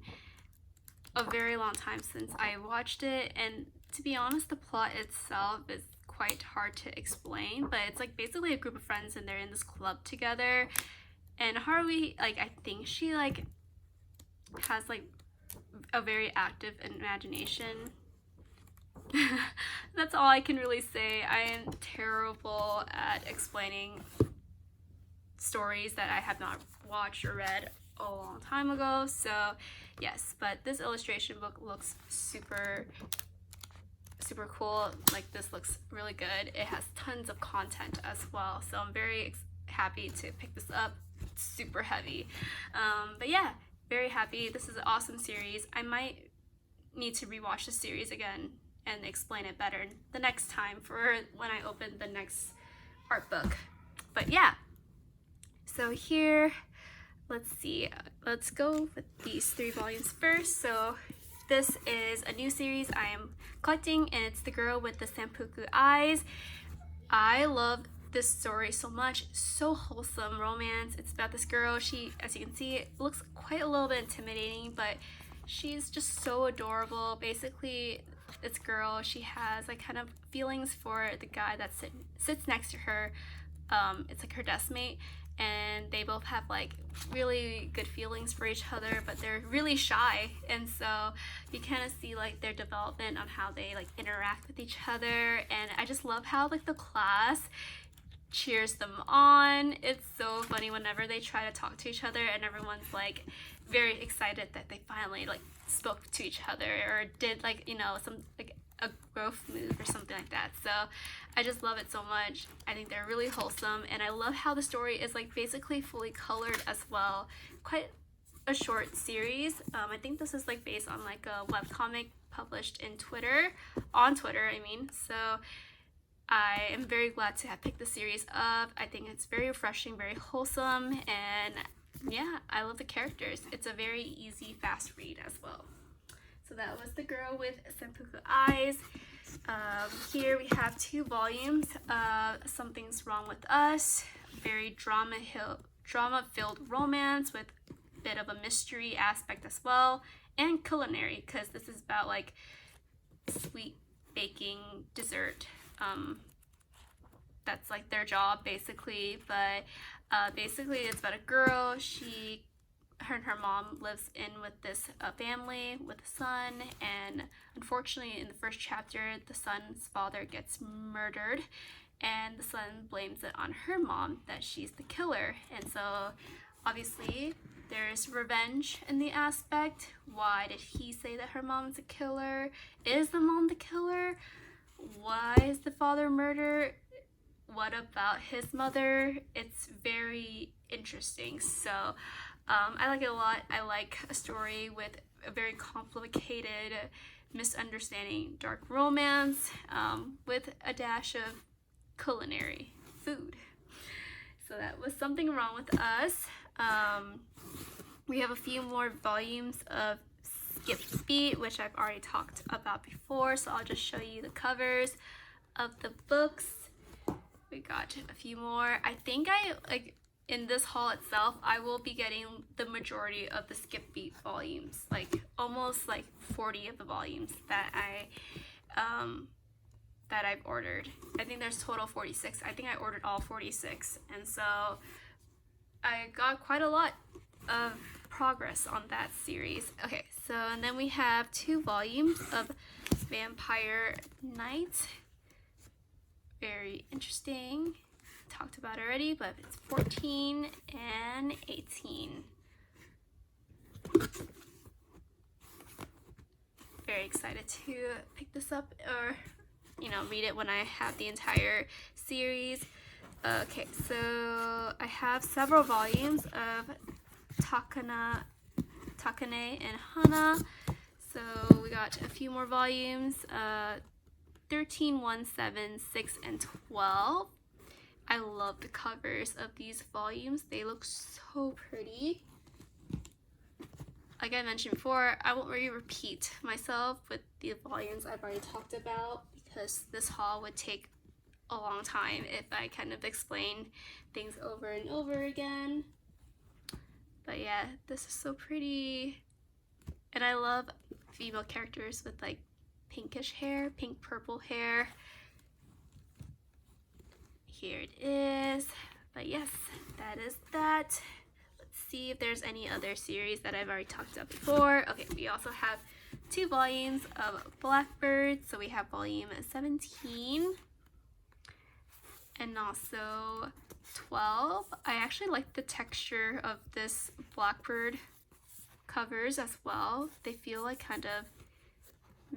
a very long time since I watched it, and to be honest, the plot itself is quite hard to explain, but it's like basically a group of friends and they're in this club together, and Haru, like, I think she like has like a very active imagination. That's all I can really say. I am terrible at explaining stories that I have not watched or read a long time ago. So yes, but this illustration book looks super cool. Like, this looks really good. It has tons of content as well, so I'm very happy to pick this up. It's super heavy, but yeah, very happy. This is an awesome series. I might need to rewatch the series again and explain it better the next time for when I open the next art book. But yeah, so here, let's see, let's go with these 3 volumes first. So this is a new series I am collecting, and it's The Girl with the Sanpaku Eyes. I love this story so much. So wholesome romance. It's about this girl. She, as you can see, it looks quite a little bit intimidating, but she's just so adorable. Basically, this girl, she has like kind of feelings for the guy that sits next to her. It's like her desk mate, and they both have like really good feelings for each other, but they're really shy, and so you kind of see like their development on how they like interact with each other. And I just love how like the class cheers them on. It's so funny whenever they try to talk to each other, and everyone's like very excited that they finally like spoke to each other or did like, you know, some like a growth move or something like that. So I just love it so much. I think they're really wholesome, and I love how the story is like basically fully colored as well. Quite a short series. I think this is like based on like a webcomic published in on Twitter, I mean. So I am very glad to have picked the series up. I think it's very refreshing, very wholesome, and yeah, I love the characters. It's a very easy, fast read as well. So that was The Girl with Sanpaku Eyes. Here we have 2 volumes of Something's Wrong with Us. Very drama-filled romance with a bit of a mystery aspect as well, and culinary, because this is about like sweet baking dessert. That's like their job basically, but basically it's about a girl. Her and her mom lives in with this family with a son, and unfortunately in the first chapter the son's father gets murdered, and the son blames it on her mom that she's the killer. And so obviously there's revenge in the aspect. Why did he say that her mom's a killer? Is the mom the killer? Why is the father murdered? What about his mother? It's very interesting. So I like it a lot. I like a story with a very complicated, misunderstanding, dark romance with a dash of culinary food. So that was Something Wrong with Us. We have a few more volumes of Skip Beat, which I've already talked about before, so I'll just show you the covers of the books. We got a few more. I think in this haul itself, I will be getting the majority of the Skip Beat volumes, like almost like 40 of the volumes that I've ordered. I think there's total 46. I think I ordered all 46, and so I got quite a lot of progress on that series. Okay, so and then we have 2 volumes of Vampire Knight. Very interesting. Talked about already, but it's 14 and 18. Very excited to pick this up, or read it when I have the entire series. Okay, so I have several volumes of Takane Hana. So we got a few more volumes, 13, 1, 7, 6, and 12. I love the covers of these volumes. They look so pretty. Like I mentioned before, I won't really repeat myself with the volumes I've already talked about, because this haul would take a long time if I kind of explain things over and over again. But yeah, this is so pretty. And I love female characters with like pinkish hair, pink purple hair. Here it is. But yes, that is that. Let's see if there's any other series that I've already talked about before. Okay, we also have 2 volumes of Blackbird. So we have volume 17 and also 12. I actually like the texture of this Blackbird covers as well. They feel like kind of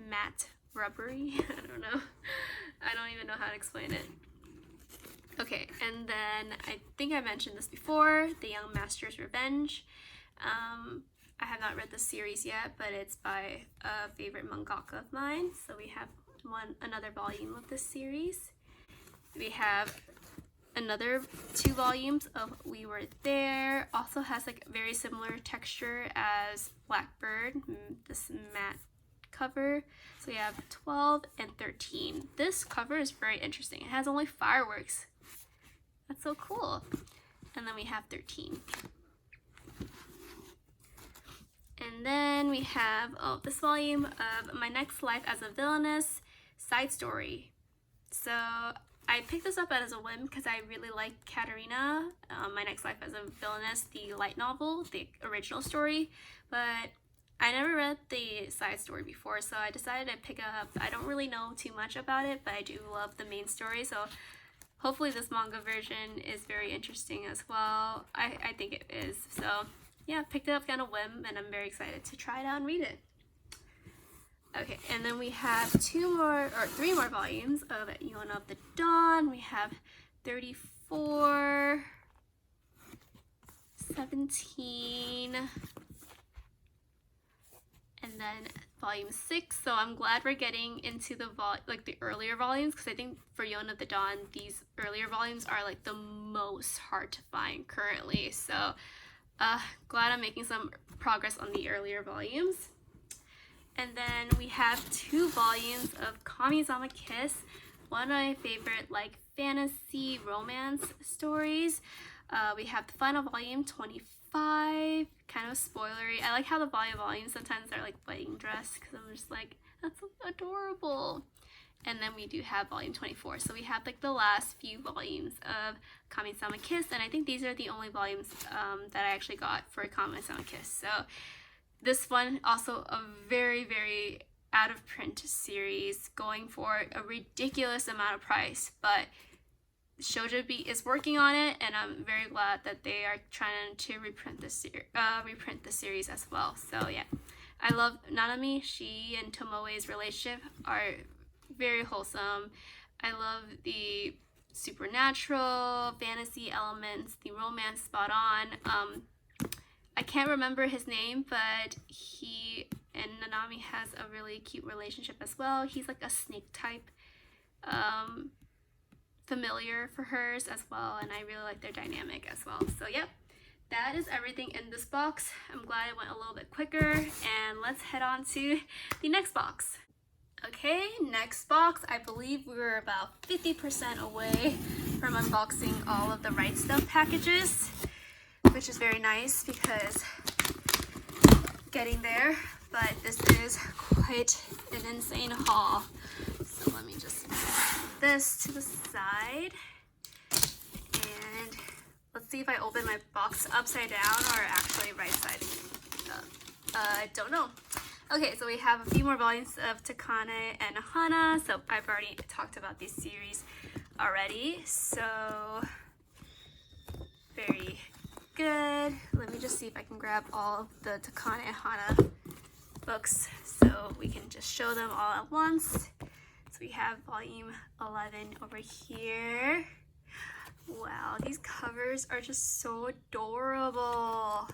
matte rubbery. I don't know. I don't even know how to explain it. Okay, and then I think I mentioned this before, The Young Master's Revenge. I have not read the series yet, but it's by a favorite mangaka of mine. So we have another volume of this series. We have another 2 volumes of We Were There. Also has like very similar texture as Blackbird, this matte cover. So we have 12 and 13. This cover is very interesting. It has only fireworks. That's so cool. And then we have 13. And then we have this volume of My Next Life as a Villainess side story. So I picked this up as a whim because I really like Katarina, My Next Life as a Villainess, the light novel, the original story, but I never read the side story before, so I decided to pick it up. I don't really know too much about it, but I do love the main story, so hopefully this manga version is very interesting as well. I think it is. So yeah, picked it up on a whim, and I'm very excited to try it out and read it. Okay, and then we have 3 more volumes of Yona of the Dawn. We have 34, 17, and then volume 6. So I'm glad we're getting into the earlier volumes, because I think for Yona of the Dawn, these earlier volumes are like the most hard to find currently. So glad I'm making some progress on the earlier volumes. And then we have 2 volumes of Kamisama Kiss, one of my favorite like fantasy romance stories. We have the final volume, 25, kind of spoilery. I like how the volumes sometimes are like wedding dress, because I'm just like, that's adorable. And then we do have volume 24. So we have like the last few volumes of Kamisama Kiss, and I think these are the only volumes that I actually got for Kamisama Kiss. So this one also a very, very out of print series, going for a ridiculous amount of price, but Shoujo Beat is working on it, and I'm very glad that they are trying to reprint the series as well. So yeah, I love Nanami. She and Tomoe's relationship are very wholesome. I love the supernatural fantasy elements, the romance spot on. I can't remember his name, but he and Nanami has a really cute relationship as well. He's like a snake type familiar for hers as well, and I really like their dynamic as well. So yep, that is everything in this box. I'm glad it went a little bit quicker, and let's head on to the next box. Okay, next box. I believe we were about 50% away from unboxing all of the Right Stuff packages, which is very nice because getting there, but this is quite an insane haul. So let me just move this to the side, and let's see if I open my box upside down or actually right side up. I don't know. Okay, so we have a few more volumes of Takane and Hana. So I've already talked about this series already, so very good. Let me just see if I can grab all of the Takane and Hana books so we can just show them all at once. So we have volume 11 over here. Wow, these covers are just so adorable.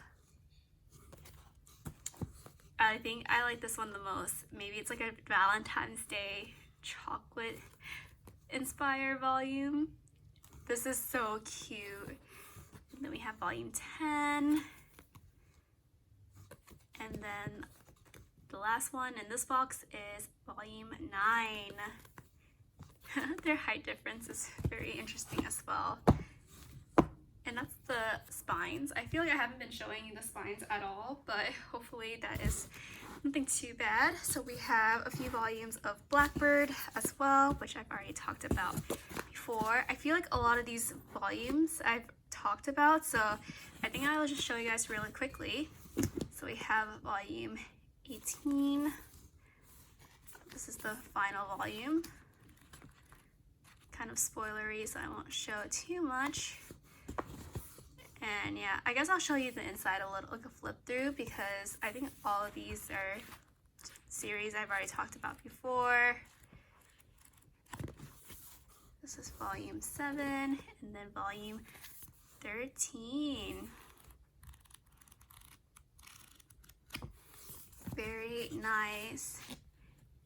I think I like this one the most. Maybe it's like a Valentine's Day chocolate inspired volume. This is so cute. And then we have volume 10. And then the last one in this box is volume 9. Their height difference is very interesting as well. And that's the spines. I feel like I haven't been showing you the spines at all, but hopefully that is nothing too bad. So we have a few volumes of Blackbird as well, which I've already talked about before. I feel like a lot of these volumes I've talked about, so I think I'll just show you guys really quickly. So we have volume 18. This is the final volume. Kind of spoilery, so I won't show too much. And yeah, I guess I'll show you the inside a little, like a flip through, because I think all of these are series I've already talked about before. This is volume 7 and then volume 13. Very nice.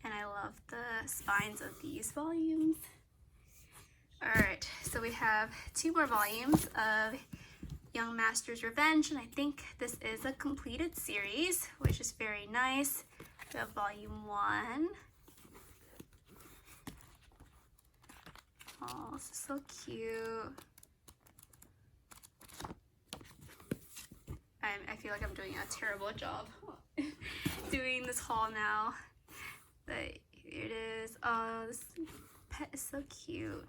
And I love the spines of these volumes. Alright, so we have 2 more volumes of Young Master's Revenge, and I think this is a completed series, which is very nice. We have volume 1. Oh, this is so cute. I feel like I'm doing a terrible job doing this haul now. But here it is. Oh, this pet is so cute.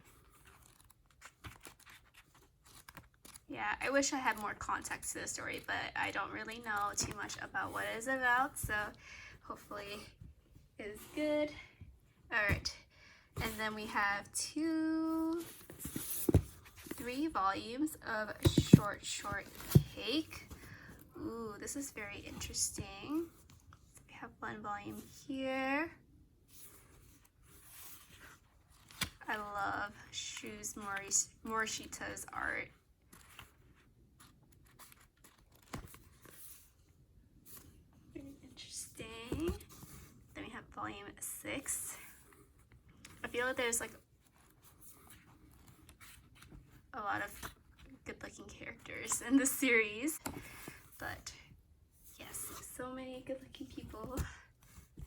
Yeah, I wish I had more context to the story, but I don't really know too much about what it is about, so hopefully it's good. Alright, and then we have 3 volumes of Shortcake. Ooh, this is very interesting. So we have 1 volume here. I love Shu's Morishita's art. Interesting. Then we have volume 6. I feel like there's like a lot of good looking characters in this series, but yes, so many good looking people.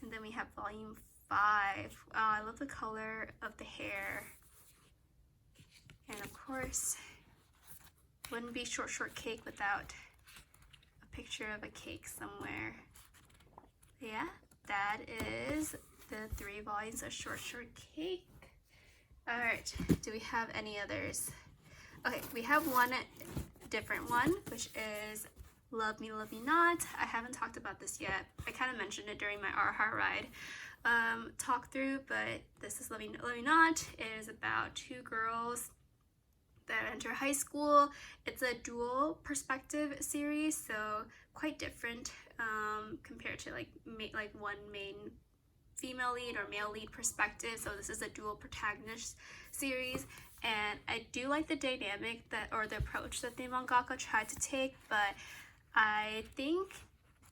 And then we have volume 5. Oh, I love the color of the hair. And of course, wouldn't be Shortcake without a picture of a cake somewhere. Yeah, that is the 3 volumes of Shortcake. Alright, do we have any others? Okay, we have one different one, which is Love Me, Love Me Not. I haven't talked about this yet. I kind of mentioned it during my Haru Ride talk through, but this is Love Me, Love Me Not. It is about 2 girls that enter high school. It's a dual perspective series, so quite different compared to like one main female lead or male lead perspective. So this is a dual protagonist series, and I do like the dynamic that, or the approach that the mangaka tried to take, but I think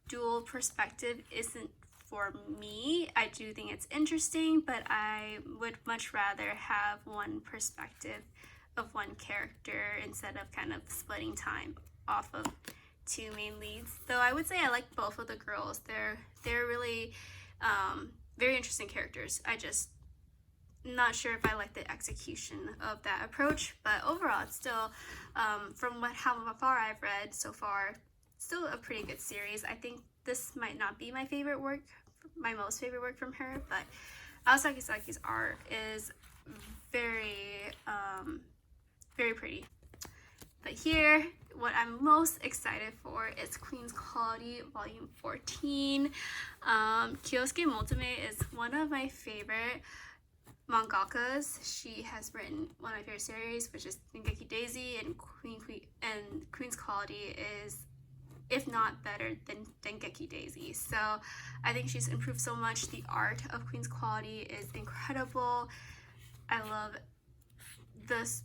dual perspective isn't for me. I do think it's interesting, but I would much rather have one perspective of one character instead of kind of splitting time off of 2 main leads. Though I would say I like both of the girls. They're really very interesting characters. I just not sure if I like the execution of that approach, but overall it's still from how far I've read so far, still a pretty good series. I think this might not be my favorite work, my most favorite work from her, but Asaki's art is very very pretty. But here, what I'm most excited for is Queen's Quality Volume 14. Kyosuke Motome is one of my favorite mangakas. She has written one of my favorite series, which is Dengeki Daisy, and Queen's Quality is, if not better than Dengeki Daisy. So I think she's improved so much. The art of Queen's Quality is incredible. I love this,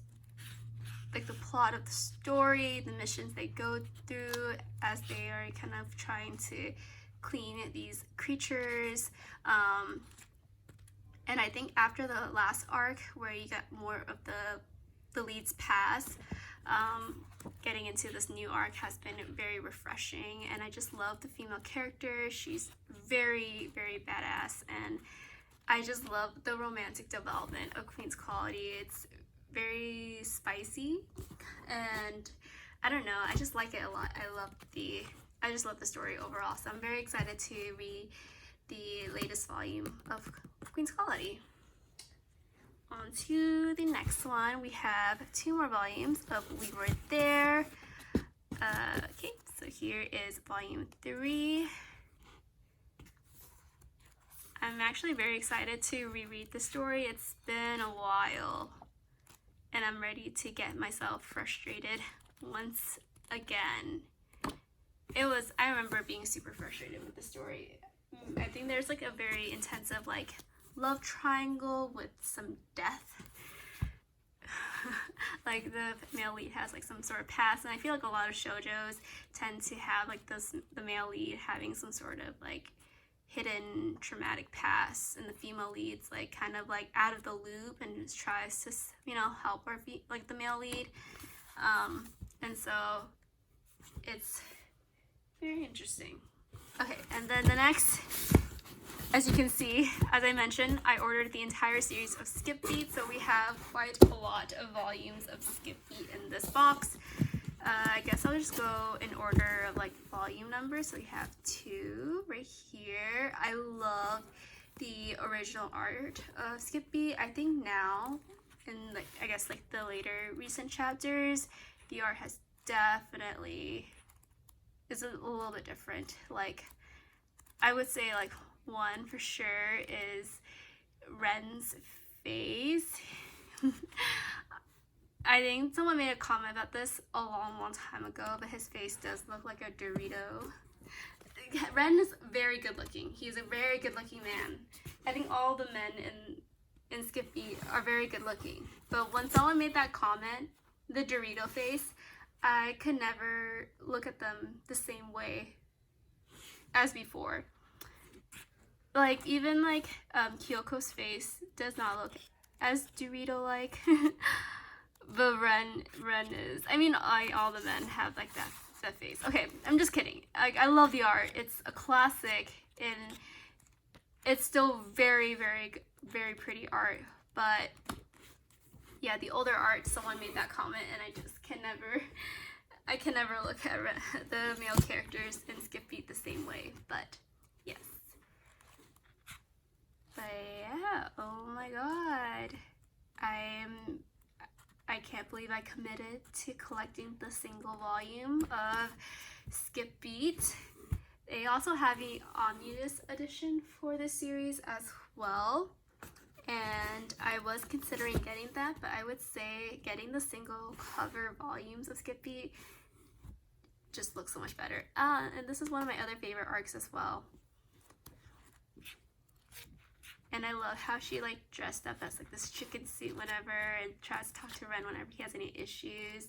like the plot of the story, the missions they go through as they are kind of trying to clean these creatures. And I think after the last arc, where you get more of the lead's past, getting into this new arc has been very refreshing, and I just love the female character. She's very, very badass, and I just love the romantic development of Queen's Quality. It's very spicy, and I don't know, I just like it a lot. I just love the story overall, so I'm very excited to read the latest volume of Queen's Quality. On to the next one, we have 2 more volumes of We Were There. Okay, so here is volume 3. I'm actually very excited to reread the story. It's been a while, and I'm ready to get myself frustrated once again, I remember being super frustrated with the story. I think there's like a very intensive like love triangle with some death. Like the male lead has like some sort of past, and I feel like a lot of shoujos tend to have like the male lead having some sort of like hidden traumatic past, and the female lead's like kind of like out of the loop and just tries to, you know, help her like the male lead. And so it's very interesting. Okay, and then the next, as you can see, as I mentioned, I ordered the entire series of Skip Beat, so we have quite a lot of volumes of Skip Beat in this box. I guess I'll just go in order of like volume numbers. So we have 2 right here. I love the original art of Skip Beat. I think now, in like I guess like the later recent chapters, the art has definitely is a little bit different. Like I would say like one for sure is Ren's face. I think someone made a comment about this a long time ago, but his face does look like a Dorito. Ren is very good looking. He's a very good looking man. I think all the men in Skip Beat are very good looking. But when someone made that comment, the Dorito face, I could never look at them the same way as before. Like even like Kyoko's face does not look as Dorito-like. But Ren is. I mean, all the men have like that face. Okay, I'm just kidding. I love the art. It's a classic, and it's still very pretty art. But yeah, the older art, someone made that comment, and I just can never look at the male characters in Skip Beat the same way. But yes. But yeah, oh my god, I can't believe I committed to collecting the single volume of Skip Beat. They also have the omnibus edition for this series as well, and I was considering getting that, but I would say getting the single cover volumes of Skip Beat just looks so much better. And this is one of my other favorite arcs as well. And I love how she like dressed up as like this chicken suit whenever and tries to talk to Ren whenever he has any issues.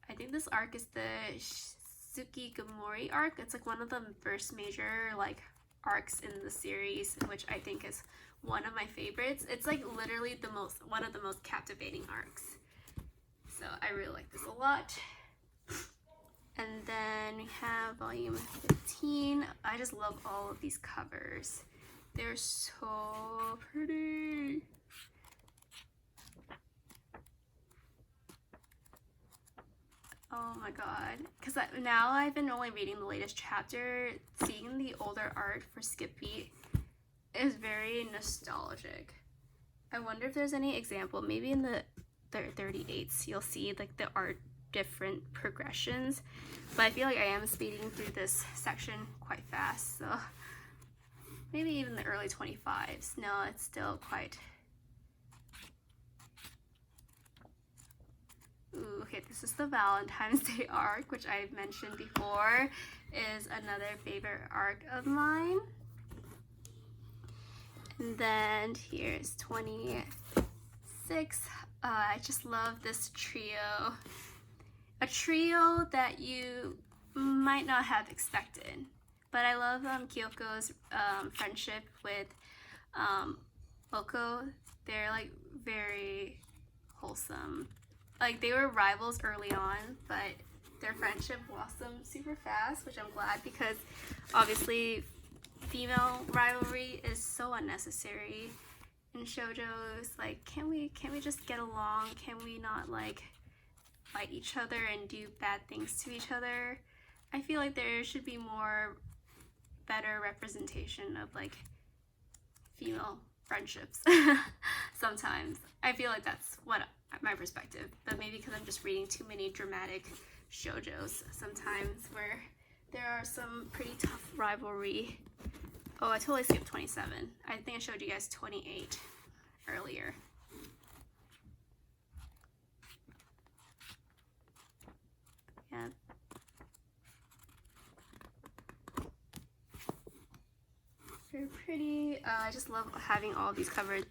I think this arc is the Tsukigamori arc. It's like one of the first major like arcs in the series, which I think is one of my favorites. It's like literally one of the most captivating arcs. So I really like this a lot. And then we have volume 15. I just love all of these covers. They're so pretty. Oh my god. Because now I've been only reading the latest chapter. Seeing the older art for Skip Beat is very nostalgic. I wonder if there's any example. Maybe in the 38s you'll see like the art different progressions. But I feel like I am speeding through this section quite fast. So maybe even the early 25s. No, it's still quite... Ooh, okay, this is the Valentine's Day arc, which I've mentioned before, is another favorite arc of mine. And then here's 26. I just love this trio. A trio that you might not have expected. But I love Kyoko's friendship with Oko. They're like very wholesome. Like they were rivals early on, but their friendship blossomed super fast, which I'm glad, because obviously female rivalry is so unnecessary in shoujos. Like, can we just get along? Can we not like fight each other and do bad things to each other? I feel like there should be better representation of like female friendships sometimes. I feel like that's what my perspective, but maybe because I'm just reading too many dramatic shoujos sometimes where there are some pretty tough rivalry. Oh, I totally skipped 27. I think I showed you guys 28 earlier. Very pretty. I just love having all these covered.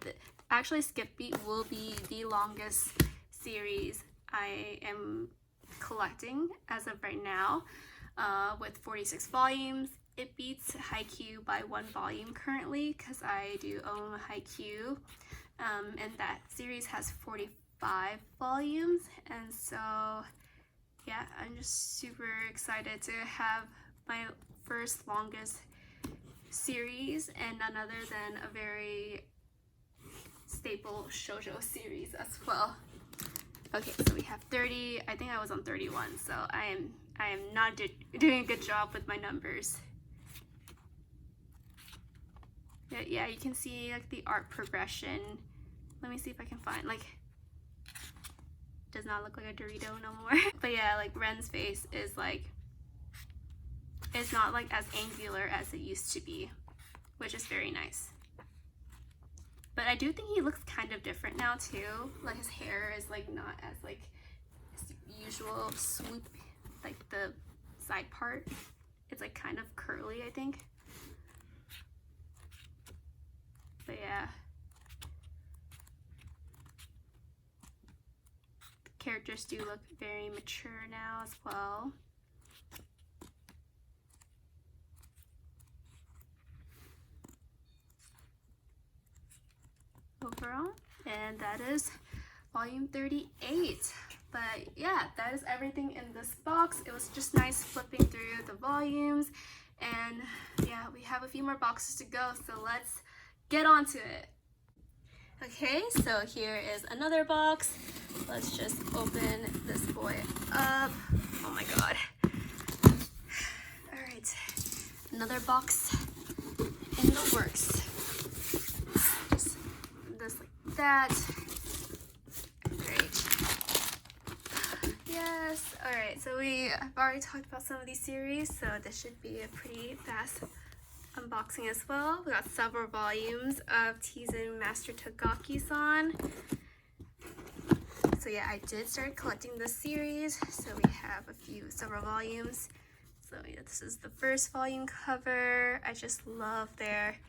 Actually, Skip Beat will be the longest series I am collecting as of right now, with 46 volumes. It beats Haikyuu by 1 volume currently because I do own Haikyuu, and that series has 45 volumes, and so yeah, I'm just super excited to have my first longest series, and none other than a very staple shoujo series as well. Okay, so we have 30. I think I was on 31, so I am not doing a good job with my numbers. Yeah, you can see like the art progression. Let me see if I can find, like, does not look like a Dorito no more. But yeah, like Ren's face is like, it's not like as angular as it used to be, which is very nice. But I do think he looks kind of different now too. Like his hair is like not as like his usual swoop, like the side part. It's like kind of curly, I think. But yeah. The characters do look very mature now as well. Overall, and that is volume 38. But yeah, that is everything in this box. It was just nice flipping through the volumes, and yeah, we have a few more boxes to go, so let's get on to it. Okay, so here is another box. Let's just open this boy up. Oh my god. All right, another box in the works. Just this like that. Great. Yes. All right, so we have already talked about some of these series, so this should be a pretty fast unboxing as well. We got several volumes of Teasen Master Takagi-san. So yeah, I did start collecting this series, so we have several volumes. So yeah, this is the first volume cover. I just love their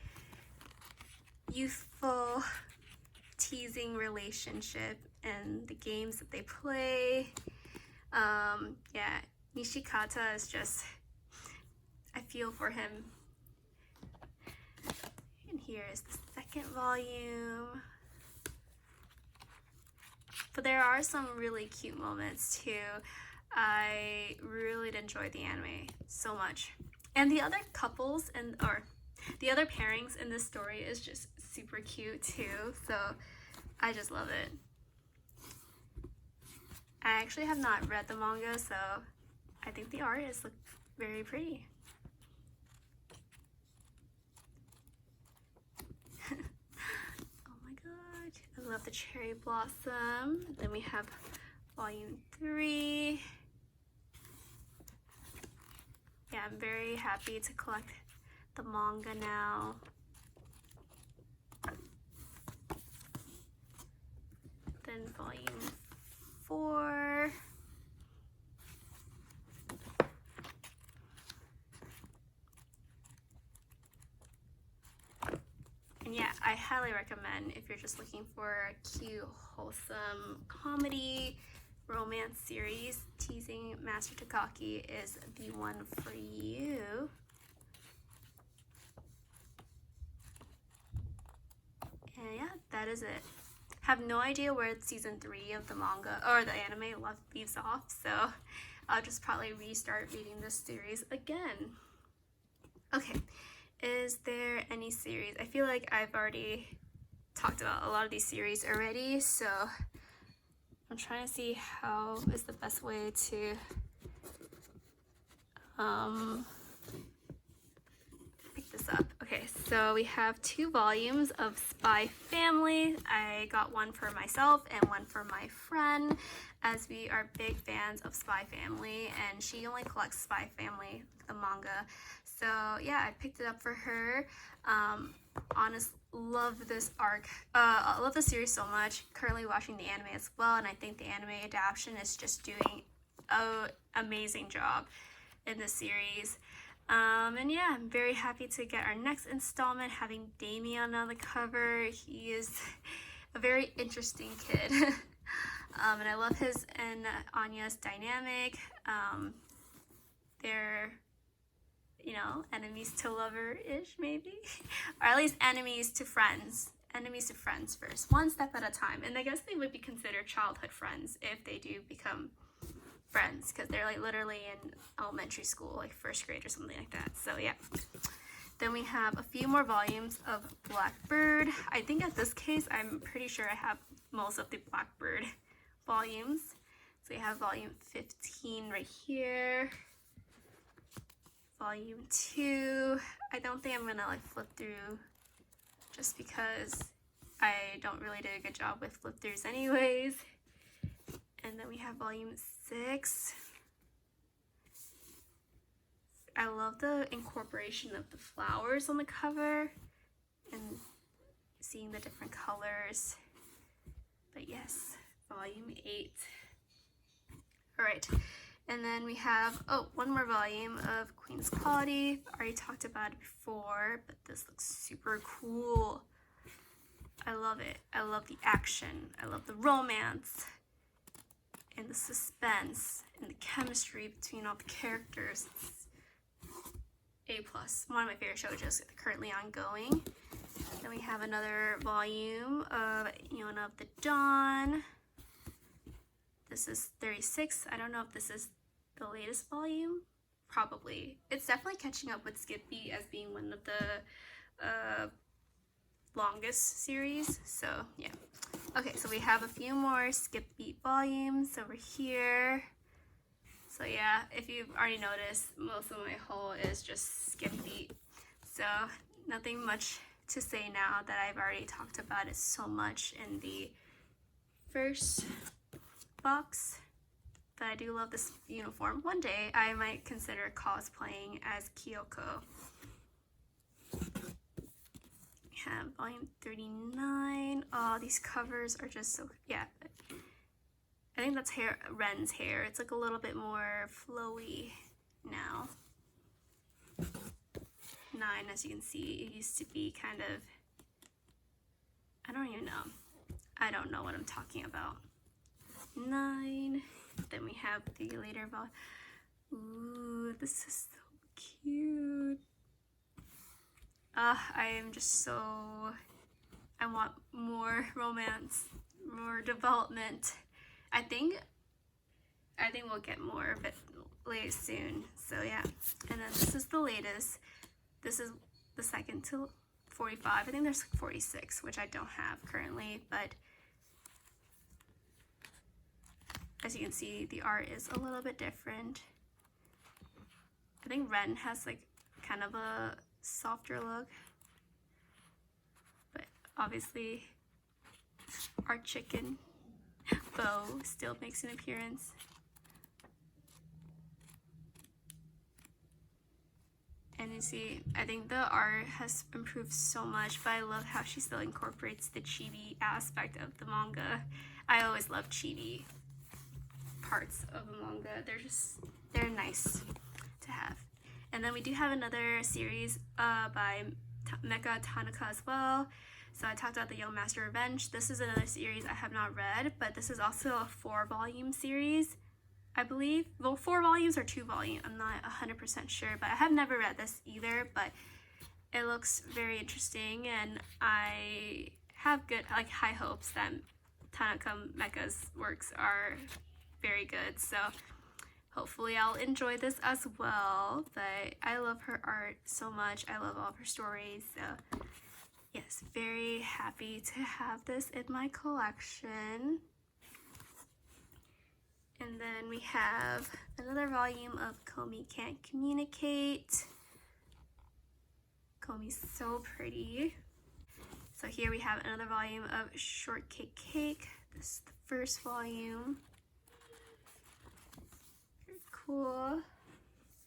youthful teasing relationship and the games that they play. Yeah, Nishikata is just, I feel for him. And here is the second volume. But there are some really cute moments too. I really did enjoy the anime so much. And the other couples or the other pairings in this story is just super cute too. So I just love it. I actually have not read the manga, so I think the artists look very pretty. Oh my god, I love the cherry blossom. Then we have volume 3. Yeah, I'm very happy to collect the manga now. Then volume 4. And yeah, I highly recommend if you're just looking for a cute, wholesome comedy romance series, Teasing Master Takagi is the one for you. And yeah, that is it. Have no idea where season 3 of the manga or the anime leaves off, so I'll just probably restart reading this series again. Okay, is there any series? I feel like I've already talked about a lot of these series already, so I'm trying to see how is the best way to pick this up. Okay, so we have 2 volumes of Spy Family. I got one for myself and one for my friend, as we are big fans of Spy Family, and she only collects Spy Family, the manga. So yeah, I picked it up for her. Honestly, love this arc. I love the series so much. Currently watching the anime as well, and I think the anime adaptation is just doing an amazing job in this series. And yeah, I'm very happy to get our next installment, having Damien on the cover. He is a very interesting kid. And I love his and Anya's dynamic. They're, you know, enemies to lover-ish, maybe? Or at least enemies to friends. Enemies to friends first, one step at a time. And I guess they would be considered childhood friends if they do become friends, because they're like literally in elementary school, like first grade or something like that. So yeah. Then we have a few more volumes of Blackbird. I think at this case, I'm pretty sure I have most of the Blackbird volumes. So we have volume 15 right here. Volume 2. I don't think I'm gonna like flip through, just because I don't really do a good job with flip throughs anyways. And then we have volume 6. I love the incorporation of the flowers on the cover and seeing the different colors. But yes, volume 8. All right, and then we have, oh, one more volume of Queen's Quality. I already talked about it before, but this looks super cool. I love it. I love the action. I love the romance and the suspense and the chemistry between all the characters. It's A+. One of my favorite shoujos currently ongoing. Then we have another volume of Yona of the Dawn. This is 36. I don't know if this is the latest volume. Probably. It's definitely catching up with Skip Beat as being one of the longest series. So yeah. Okay, so we have a few more Skip Beat volumes over here. So yeah, if you've already noticed, most of my haul is just Skip Beat. So nothing much to say now that I've already talked about it so much in the first box. But I do love this uniform. One day I might consider cosplaying as Kyoko. We have volume 39. Oh, these covers are just so, yeah. I think that's Ren's hair. It's like a little bit more flowy now. 9, as you can see, it used to be kind of, I don't even know. I don't know what I'm talking about. 9. Then we have the later volume. Ooh, this is so cute. I am just so, I want more romance, more development. I think we'll get more of it later soon. So yeah, and then this is the latest. This is the second to 45. I think there's 46, which I don't have currently, but as you can see, the art is a little bit different. I think Ren has like kind of a softer look, but obviously our chicken Bo still makes an appearance. And you see, I think the art has improved so much, but I love how she still incorporates the chibi aspect of the manga. I always love chibi parts of a manga. They're nice to have. And then we do have another series by Mecha Tanaka as well. So I talked about the Young Master Revenge. This is another series I have not read, but this is also a 4-volume series, I believe. Well, 4 volumes or 2 volumes, I'm not 100% sure, but I have never read this either, but it looks very interesting, and I have good, like, high hopes that Tanaka Mecha's works are very good, so hopefully I'll enjoy this as well. But I love her art so much. I love all of her stories, so yes, very happy to have this in my collection. And then we have another volume of Komi Can't Communicate. Komi's so pretty. So here we have another volume of Shortcake Cake. This is the first volume. Very cool.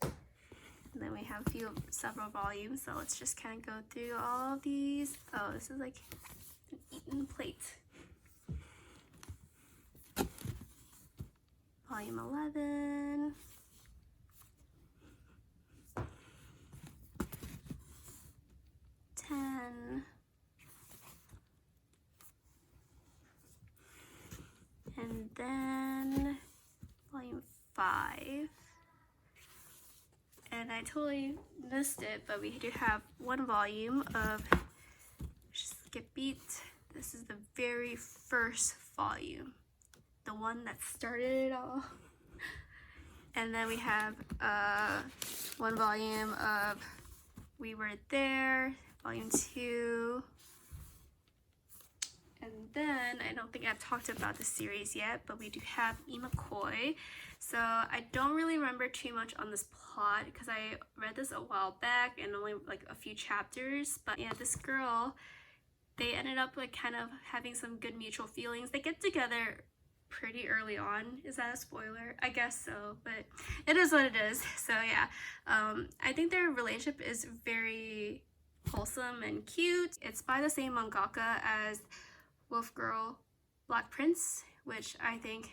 And then we have several volumes, so let's just kind of go through all of these. Oh, this is like an eaten plate. Volume 11. then volume 5. And I totally missed it, but we do have one volume of Shortcake Beat. This is the very first volume, the one that started it all. And then we have one volume of We Were There, volume 2. And then, I don't think I've talked about the series yet, but we do have Imakoi. So I don't really remember too much on this plot because I read this a while back and only like a few chapters. But yeah, this girl, they ended up like kind of having some good mutual feelings. They get together pretty early on. Is that a spoiler? I guess so, but it is what it is. So yeah, I think their relationship is very wholesome and cute. It's by the same mangaka as Wolf Girl Black Prince, which I think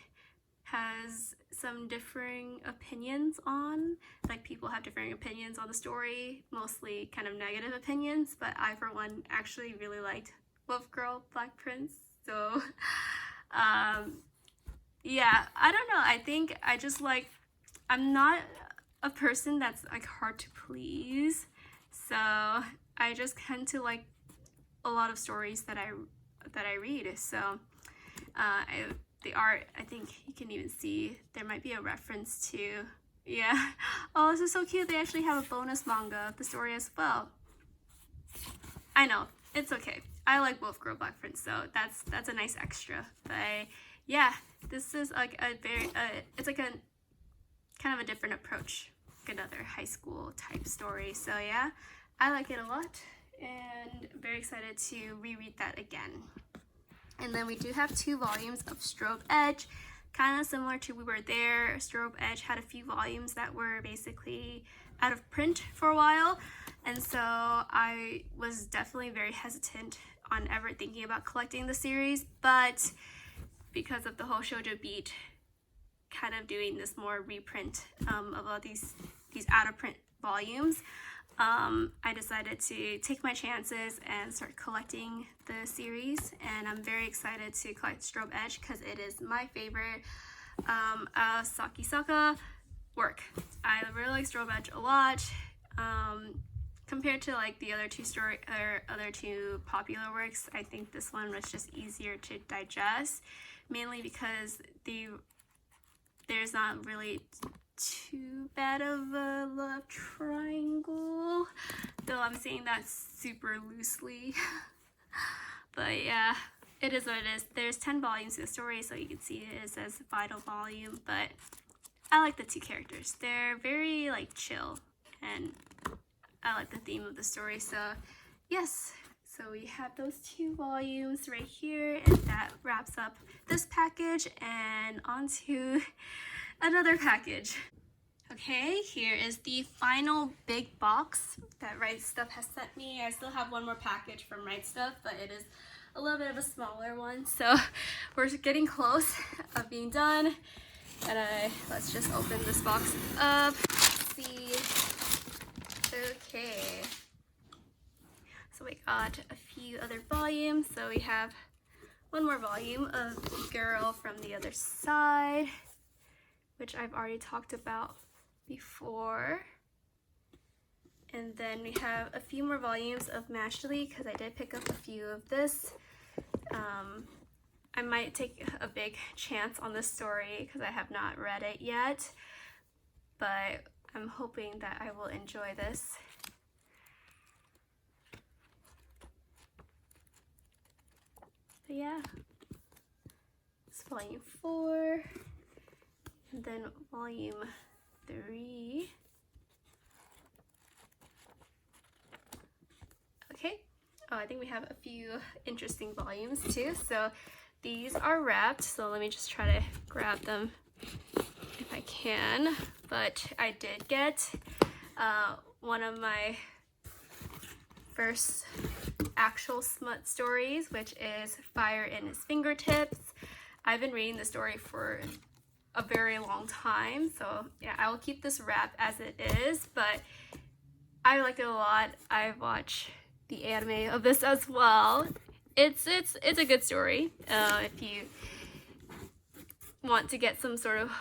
has some differing opinions on. Like, people have differing opinions on the story, mostly kind of negative opinions, but I for one actually really liked Wolf Girl Black Prince. So yeah, I don't know, I think I just like, I'm not a person that's like hard to please, so I just tend to like a lot of stories that I read. So the art, I think you can even see there might be a reference to, yeah. Oh, this is so cute. They actually have a bonus manga of the story as well. I know, it's okay. I like Wolf Girl Black Prince, so that's a nice extra. But yeah, this is like a very it's like a kind of a different approach, like another high school type story. So yeah, I like it a lot and very excited to reread that again. And then we do have 2 volumes of Strobe Edge, kind of similar to We Were There. Strobe Edge had a few volumes that were basically out of print for a while, and so I was definitely very hesitant on ever thinking about collecting the series, but because of the whole Shoujo Beat kind of doing this more reprint of all these out of print volumes, I decided to take my chances and start collecting the series, and I'm very excited to collect Strobe Edge because it is my favorite Sakisaka work. I really like Strobe Edge a lot. Compared to like the other two popular works, I think this one was just easier to digest, mainly because there's not really too bad of a love triangle, though I'm saying that super loosely. But yeah, it is what it is. There's 10 volumes of the story, so you can see it says vital volume, but I like the 2 characters. They're very like chill, and I like the theme of the story. So yes, so we have those 2 volumes right here, and that wraps up this package, and on to another package. Okay, here is the final big box that Right Stuff has sent me. I still have one more package from Right Stuff, but it is a little bit of a smaller one, so we're getting close of being done. And let's just open this box up. Let's see. Okay, so we got a few other volumes. So we have one more volume of Girl from the Other Side, which I've already talked about before. And then we have a few more volumes of Mashley because I did pick up a few of this. I might take a big chance on this story because I have not read it yet, but I'm hoping that I will enjoy this. But yeah, it's volume 4, and then volume 3. Okay, oh, I think we have a few interesting volumes too. So these are wrapped, so let me just try to grab them if I can. But I did get one of my first actual smut stories, which is Fire in His Fingertips. I've been reading the story for a very long time, so yeah, I will keep this wrap as it is, but I like it a lot. I've watched the anime of this as well. It's a good story. If you want to get some sort of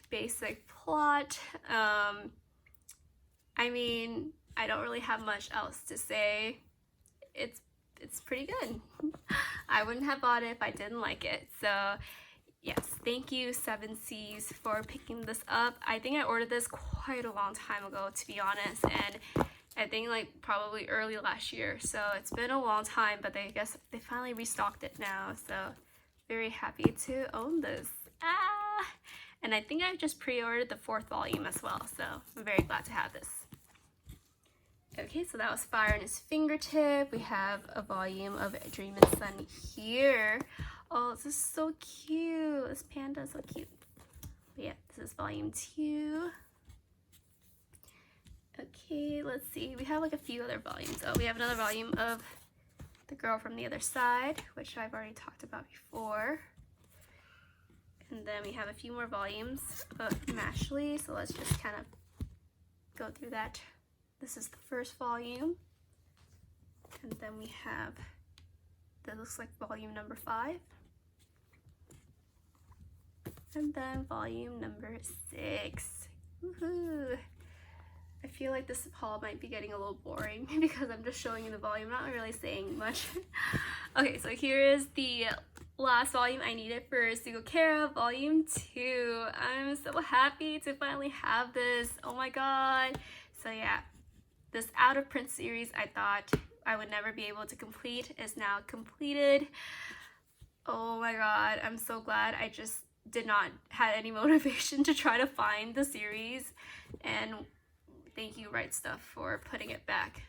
basic plot, I mean, I don't really have much else to say. It's pretty good. I wouldn't have bought it if I didn't like it. So yes, thank you 7Cs for picking this up. I think I ordered this quite a long time ago, to be honest, and I think like probably early last year. So it's been a long time, but I guess they finally restocked it now. So very happy to own this. And I think I just pre-ordered the 4th volume as well, so I'm very glad to have this. Okay, so that was Fire in His Fingertip. We have a volume of Dreamin Sun here. Oh, this is so cute. This panda is so cute. But yeah, this is volume 2. Okay, let's see. We have like a few other volumes. Oh, we have another volume of The Girl from the Other Side, which I've already talked about before. And then we have a few more volumes of Mashley, so let's just kind of go through that. This is the first volume. And then we have, that looks like volume number 5. And then volume number 6. Woohoo! I feel like this haul might be getting a little boring because I'm just showing you the volume, not really saying much. Okay, so here is the last volume I needed for Shugo Chara, volume 2. I'm so happy to finally have this. Oh my god. So yeah, this Out of Print series I thought I would never be able to complete is now completed. Oh my god, I'm so glad. I just did not have any motivation to try to find the series, and thank you Right Stuff for putting it back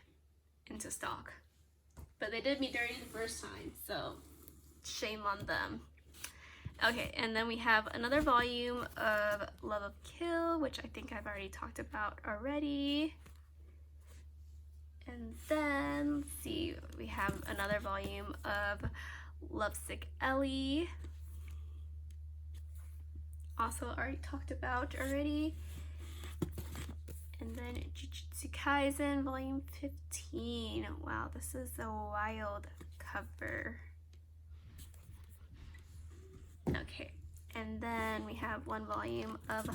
into stock. But they did me dirty the first time, so shame on them. Okay, and then we have another volume of Love of Kill, which I think I've already talked about already. And then, let's see, we have another volume of Lovesick Ellie. Also already talked about already. And then Jujutsu Kaisen volume 15. Wow, this is a wild cover. Okay, and then we have one volume of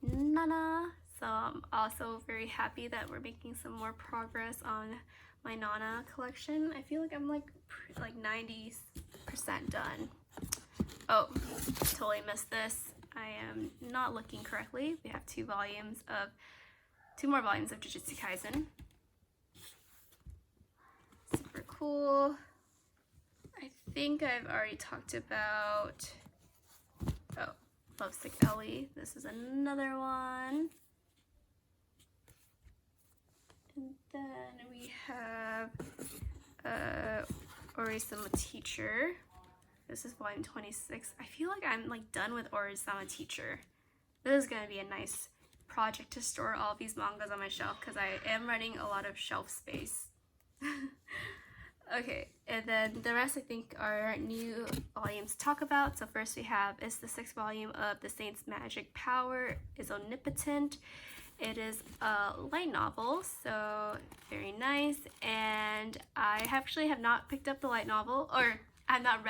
Nana. So I'm also very happy that we're making some more progress on my Nana collection. I feel like I'm like 90% done. Oh, totally missed this. I am not looking correctly. We have two more volumes of Jujutsu Kaisen. Super cool. I think I've already talked about, oh, Lovesick Ellie. This is another one. And then we have Oresama Teacher. This is volume 26. I feel like I'm like done with Oresama Teacher. This is gonna be a nice project to store all these mangas on my shelf because I am running a lot of shelf space. Okay, and then the rest I think are new volumes to talk about. So first we have is the 6th volume of The Saint's Magic Power is Omnipotent. It is a light novel, so very nice. And I actually have not picked up the light novel, or I have not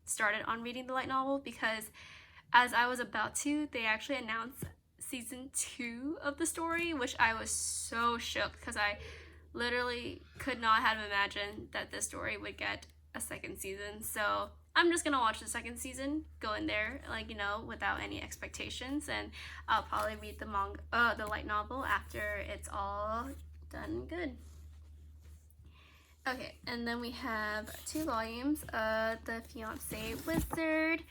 started on reading the light novel because as I was about to, they actually announced season 2 of the story, which I was so shook because I literally could not have imagined that this story would get a 2nd season. So I'm just gonna watch the 2nd season, go in there like, you know, without any expectations, and I'll probably read the light novel after it's all done good. Okay, and then we have 2 volumes of The Fiancé Wizard,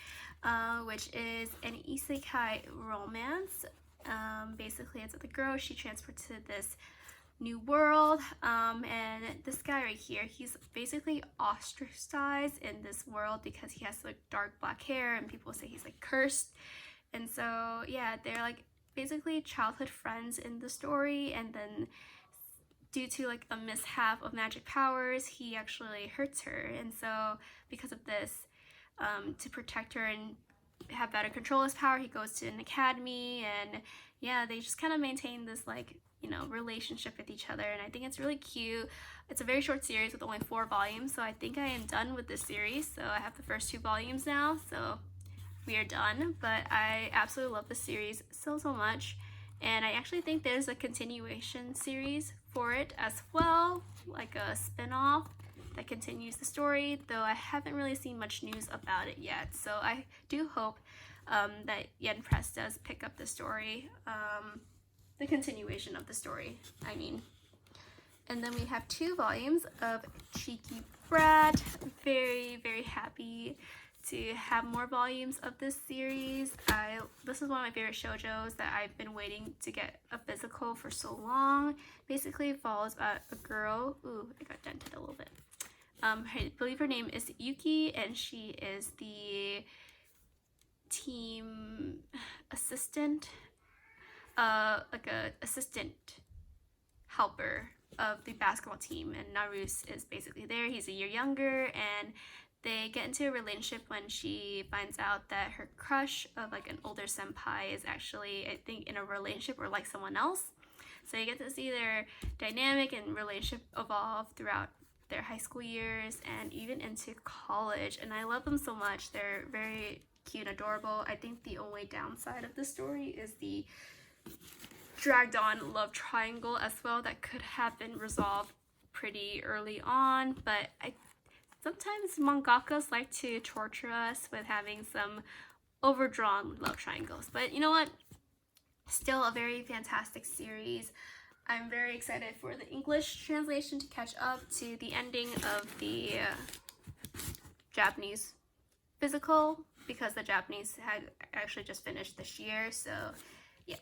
which is an isekai romance. Basically, it's the girl, she transports to this new world, and this guy right here, he's basically ostracized in this world because he has like dark black hair and people say he's like cursed. And so yeah, they're like basically childhood friends in the story, and then due to like a mishap of magic powers, he actually hurts her, and so because of this, to protect her and have better control his power, he goes to an academy, and yeah, they just kind of maintain this like, you know, relationship with each other, and I think it's really cute. It's a very short series with only 4 volumes, so I think I am done with this series. So I have the first 2 volumes now, so we are done, but I absolutely love the series so much, and I actually think there's a continuation series for it as well, like a spin-off that continues the story, though I haven't really seen much news about it yet. So I do hope that Yen Press does pick up the story, the continuation of the story, I mean. And then we have 2 volumes of Cheeky Brat. Very happy to have more volumes of this series. This is one of my favorite shoujos that I've been waiting to get a physical for so long. Basically, it follows about a girl. Ooh, I got dented a little bit. I believe her name is Yuki, and she is the team assistant, like a assistant helper of the basketball team, and Naruse is basically there. He's a year younger, and they get into a relationship when she finds out that her crush of like an older senpai is actually, I think, in a relationship or like someone else. So you get to see their dynamic and relationship evolve throughout their high school years and even into college, and I love them so much. They're very cute and adorable. I think the only downside of the story is the dragged on love triangle as well that could have been resolved pretty early on, but sometimes mangakas like to torture us with having some overdrawn love triangles. But you know what? Still a very fantastic series. I'm very excited for the English translation to catch up to the ending of the Japanese physical, because the Japanese had actually just finished this year, so yeah.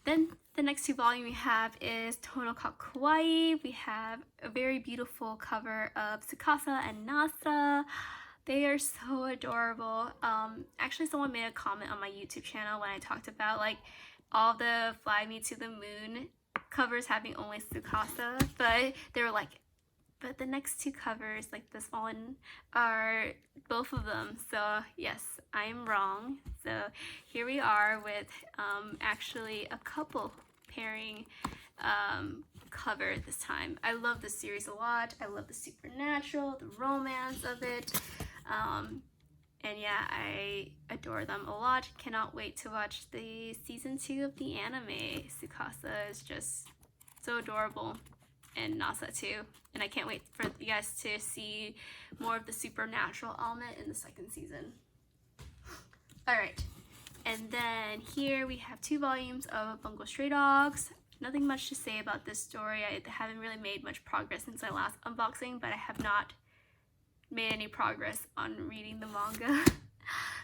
Then the next 2 volumes we have is Tonoka Kawaii. We have a very beautiful cover of Tsukasa and Nasa. They are so adorable. Actually, someone made a comment on my YouTube channel when I talked about like all the Fly Me to the Moon covers having only Tsukasa, but they were like, but the next 2 covers, like this one, are both of them. So yes, I am wrong. So here we are with actually a couple pairing cover this time. I love this series a lot. I love the supernatural, the romance of it. And yeah, I adore them a lot. Cannot wait to watch the season 2 of the anime. Tsukasa is just so adorable, and Nasa too. And I can't wait for you guys to see more of the supernatural element in the 2nd season. Alright, and then here we have 2 volumes of Bungo Stray Dogs. Nothing much to say about this story. I haven't really made much progress since my last unboxing, but I have not made any progress on reading the manga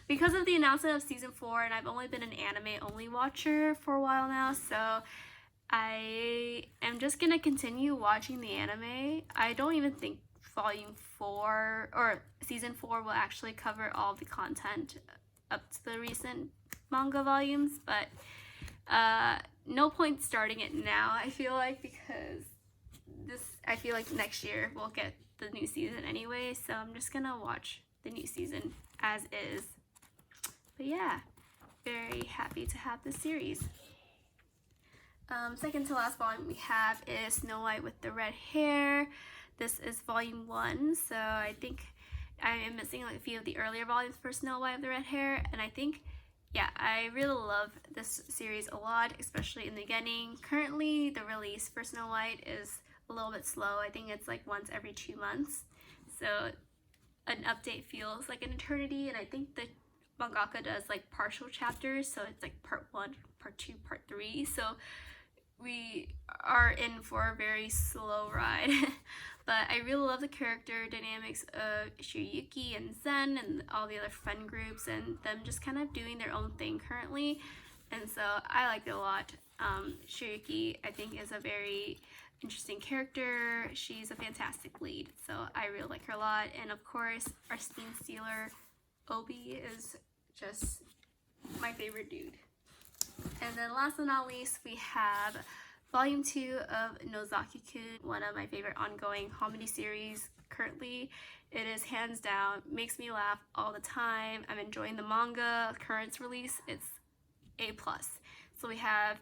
because of the announcement of season 4, and I've only been an anime only watcher for a while now, so I am just gonna continue watching the anime. I don't even think volume 4 or season 4 will actually cover all the content up to the recent manga volumes, but no point starting it now, I feel like, because I feel like next year we'll get the new season anyway, so I'm just gonna watch the new season as is. But yeah, very happy to have this series. Second to last volume we have is Snow White with the Red Hair. This is volume 1, so I think I am missing like a few of the earlier volumes for Snow White with the Red Hair, and I think, yeah, I really love this series a lot, especially in the beginning. Currently, the release for Snow White is a little bit slow. I think it's like once every 2 months, so an update feels like an eternity, and I think the mangaka does like partial chapters, so it's like part 1, part 2, part 3, so we are in for a very slow ride. But I really love the character dynamics of Shirayuki and Zen and all the other friend groups, and them just kind of doing their own thing currently, and so I like it a lot. Shirayuki, I think, is a very interesting character. She's a fantastic lead, so I really like her a lot. And of course, our Steam Stealer Obi is just my favorite dude. And then last but not least, we have volume 2 of Nozaki-kun, one of my favorite ongoing comedy series currently. It is hands down, makes me laugh all the time. I'm enjoying the manga current release. It's A+. So we have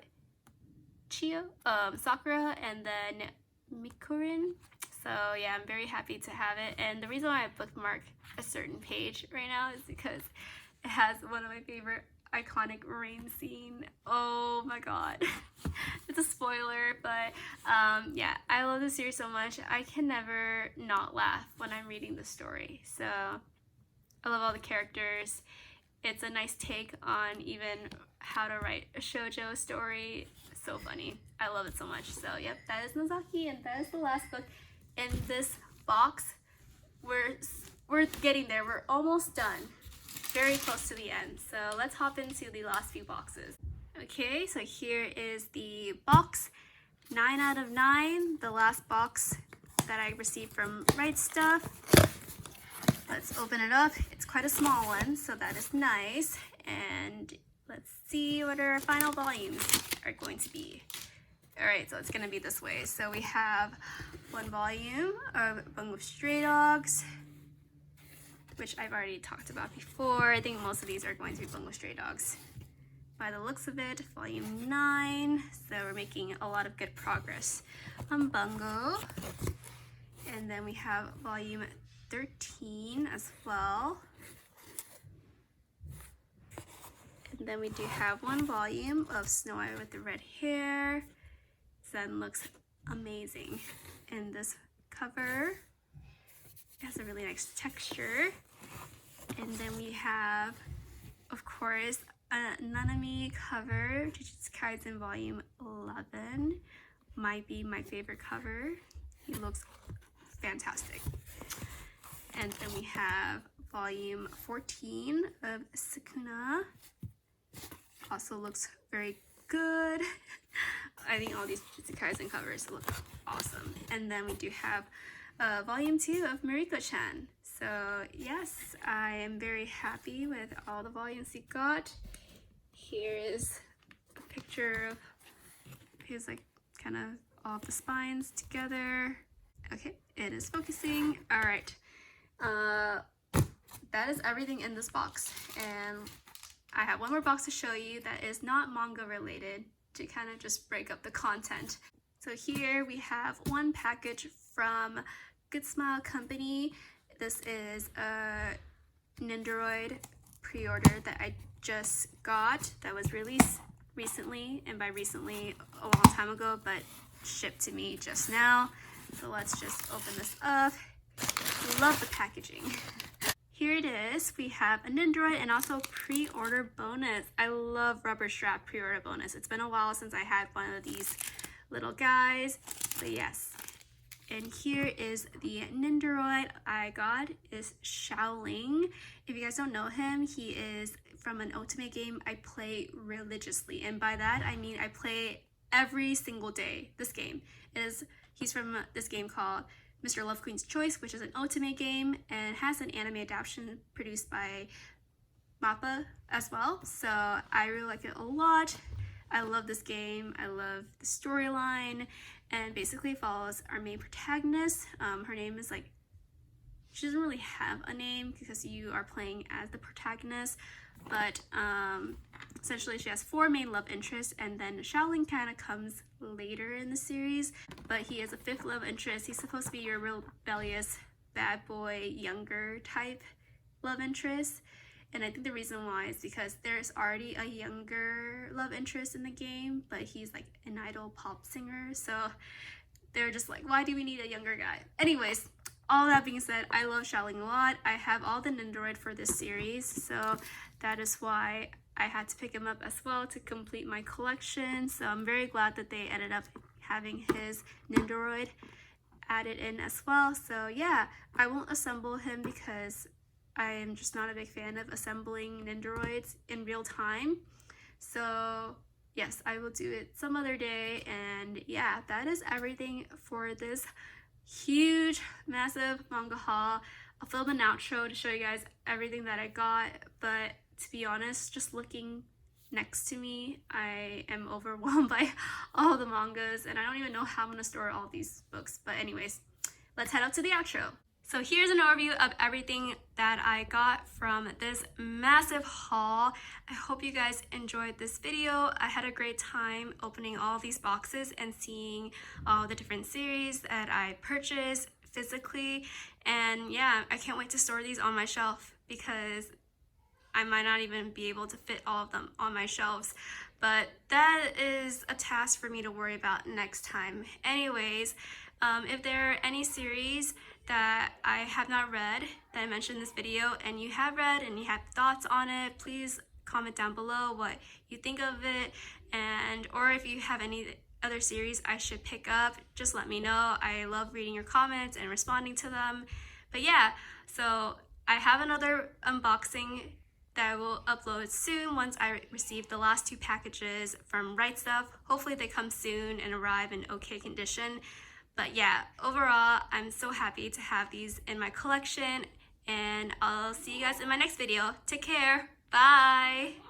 Chio, Sakura, and then Mikurin. So yeah, I'm very happy to have it. And the reason why I bookmark a certain page right now is because It has one of my favorite iconic rain scene. Oh my god. It's a spoiler, but yeah, I love this series so much. I can never not laugh when I'm reading the story. So I love all the characters. It's a nice take on even how to write a shoujo story. So funny. I love it so much. So yep, that is Nozaki, and that is the last book in this box. We're getting there. We're almost done. Very close to the end. So let's hop into the last few boxes. Okay, so here is the box. 9 out of 9, the last box that I received from Right Stuff. Let's open it up. It's quite a small one, so that is nice. And let's see what our final volumes are going to be. Alright, so it's going to be this way. So we have one volume of Bungo Stray Dogs, which I've already talked about before. I think most of these are going to be Bungo Stray Dogs. By the looks of it, volume 9. So we're making a lot of good progress on Bungo. And then we have volume 13 as well. And then we do have one volume of Snow White with the red hair. Zen looks amazing in this cover. It has a really nice texture. And then we have, of course, a Nanami cover, Jujutsu Kaisen volume 11. Might be my favorite cover. He looks fantastic. And then we have volume 14 of Sukuna. Also looks very good. I think all these Jujutsu Kaisen covers look awesome. And then we do have volume 2 of Mariko-chan. So yes, I am very happy with all the volumes we got. Here is a picture of his like kind of all the spines together. Okay, it is focusing. All right, that is everything in this box, and I have one more box to show you that is not manga related to kind of just break up the content. So here we have one package from Good Smile Company. This is a Nendoroid Preorder that I just got that was released recently, and by recently a long time ago, but shipped to me just now. So let's just open this up. Love the packaging. Here it is. We have a Nendoroid and also pre-order bonus. I love rubber strap pre-order bonus. It's been a while since I had one of these little guys, but yes. And here is the Nendoroid I got is Shaoling. If you guys don't know him, he is from an Ultimate game I play religiously. And by that, I mean I play every single day. This game he's from this game called Mr. Love Queen's Choice, which is an Ultimate game and has an anime adaptation produced by MAPPA as well. So I really like it a lot. I love this game. I love the storyline, and basically follows our main protagonist. Her name is like, she doesn't really have a name because you are playing as the protagonist, but essentially she has 4 main love interests, and then Shaoling kind of comes later in the series, but he is a 5th love interest. He's supposed to be your rebellious bad boy, younger type love interest. And I think the reason why is because there's already a younger love interest in the game, but he's like an idol pop singer. So they're just like, why do we need a younger guy? Anyways, all that being said, I love Shaoling a lot. I have all the Nendoroid for this series, so that is why I had to pick him up as well to complete my collection. So I'm very glad that they ended up having his Nendoroid added in as well. So yeah, I won't assemble him because I am just not a big fan of assembling Nendoroids in real time. So yes, I will do it some other day. And yeah, that is everything for this huge, massive manga haul. I'll film an outro to show you guys everything that I got, but to be honest, just looking next to me, I am overwhelmed by all the mangas, and I don't even know how I'm gonna store all these books. But anyways, let's head out to the outro. So here's an overview of everything that I got from this massive haul. I hope you guys enjoyed this video. I had a great time opening all these boxes and seeing all the different series that I purchased physically. And yeah, I can't wait to store these on my shelf because I might not even be able to fit all of them on my shelves, but that is a task for me to worry about next time. Anyways, if there are any series that I have not read that I mentioned in this video and you have read and you have thoughts on it, please comment down below what you think of it, and or if you have any other series I should pick up, just let me know. I love reading your comments and responding to them. But yeah, so I have another unboxing that I will upload soon once I receive the last 2 packages from Right Stuff. Hopefully they come soon and arrive in okay condition. But yeah, overall, I'm so happy to have these in my collection, and I'll see you guys in my next video. Take care. Bye.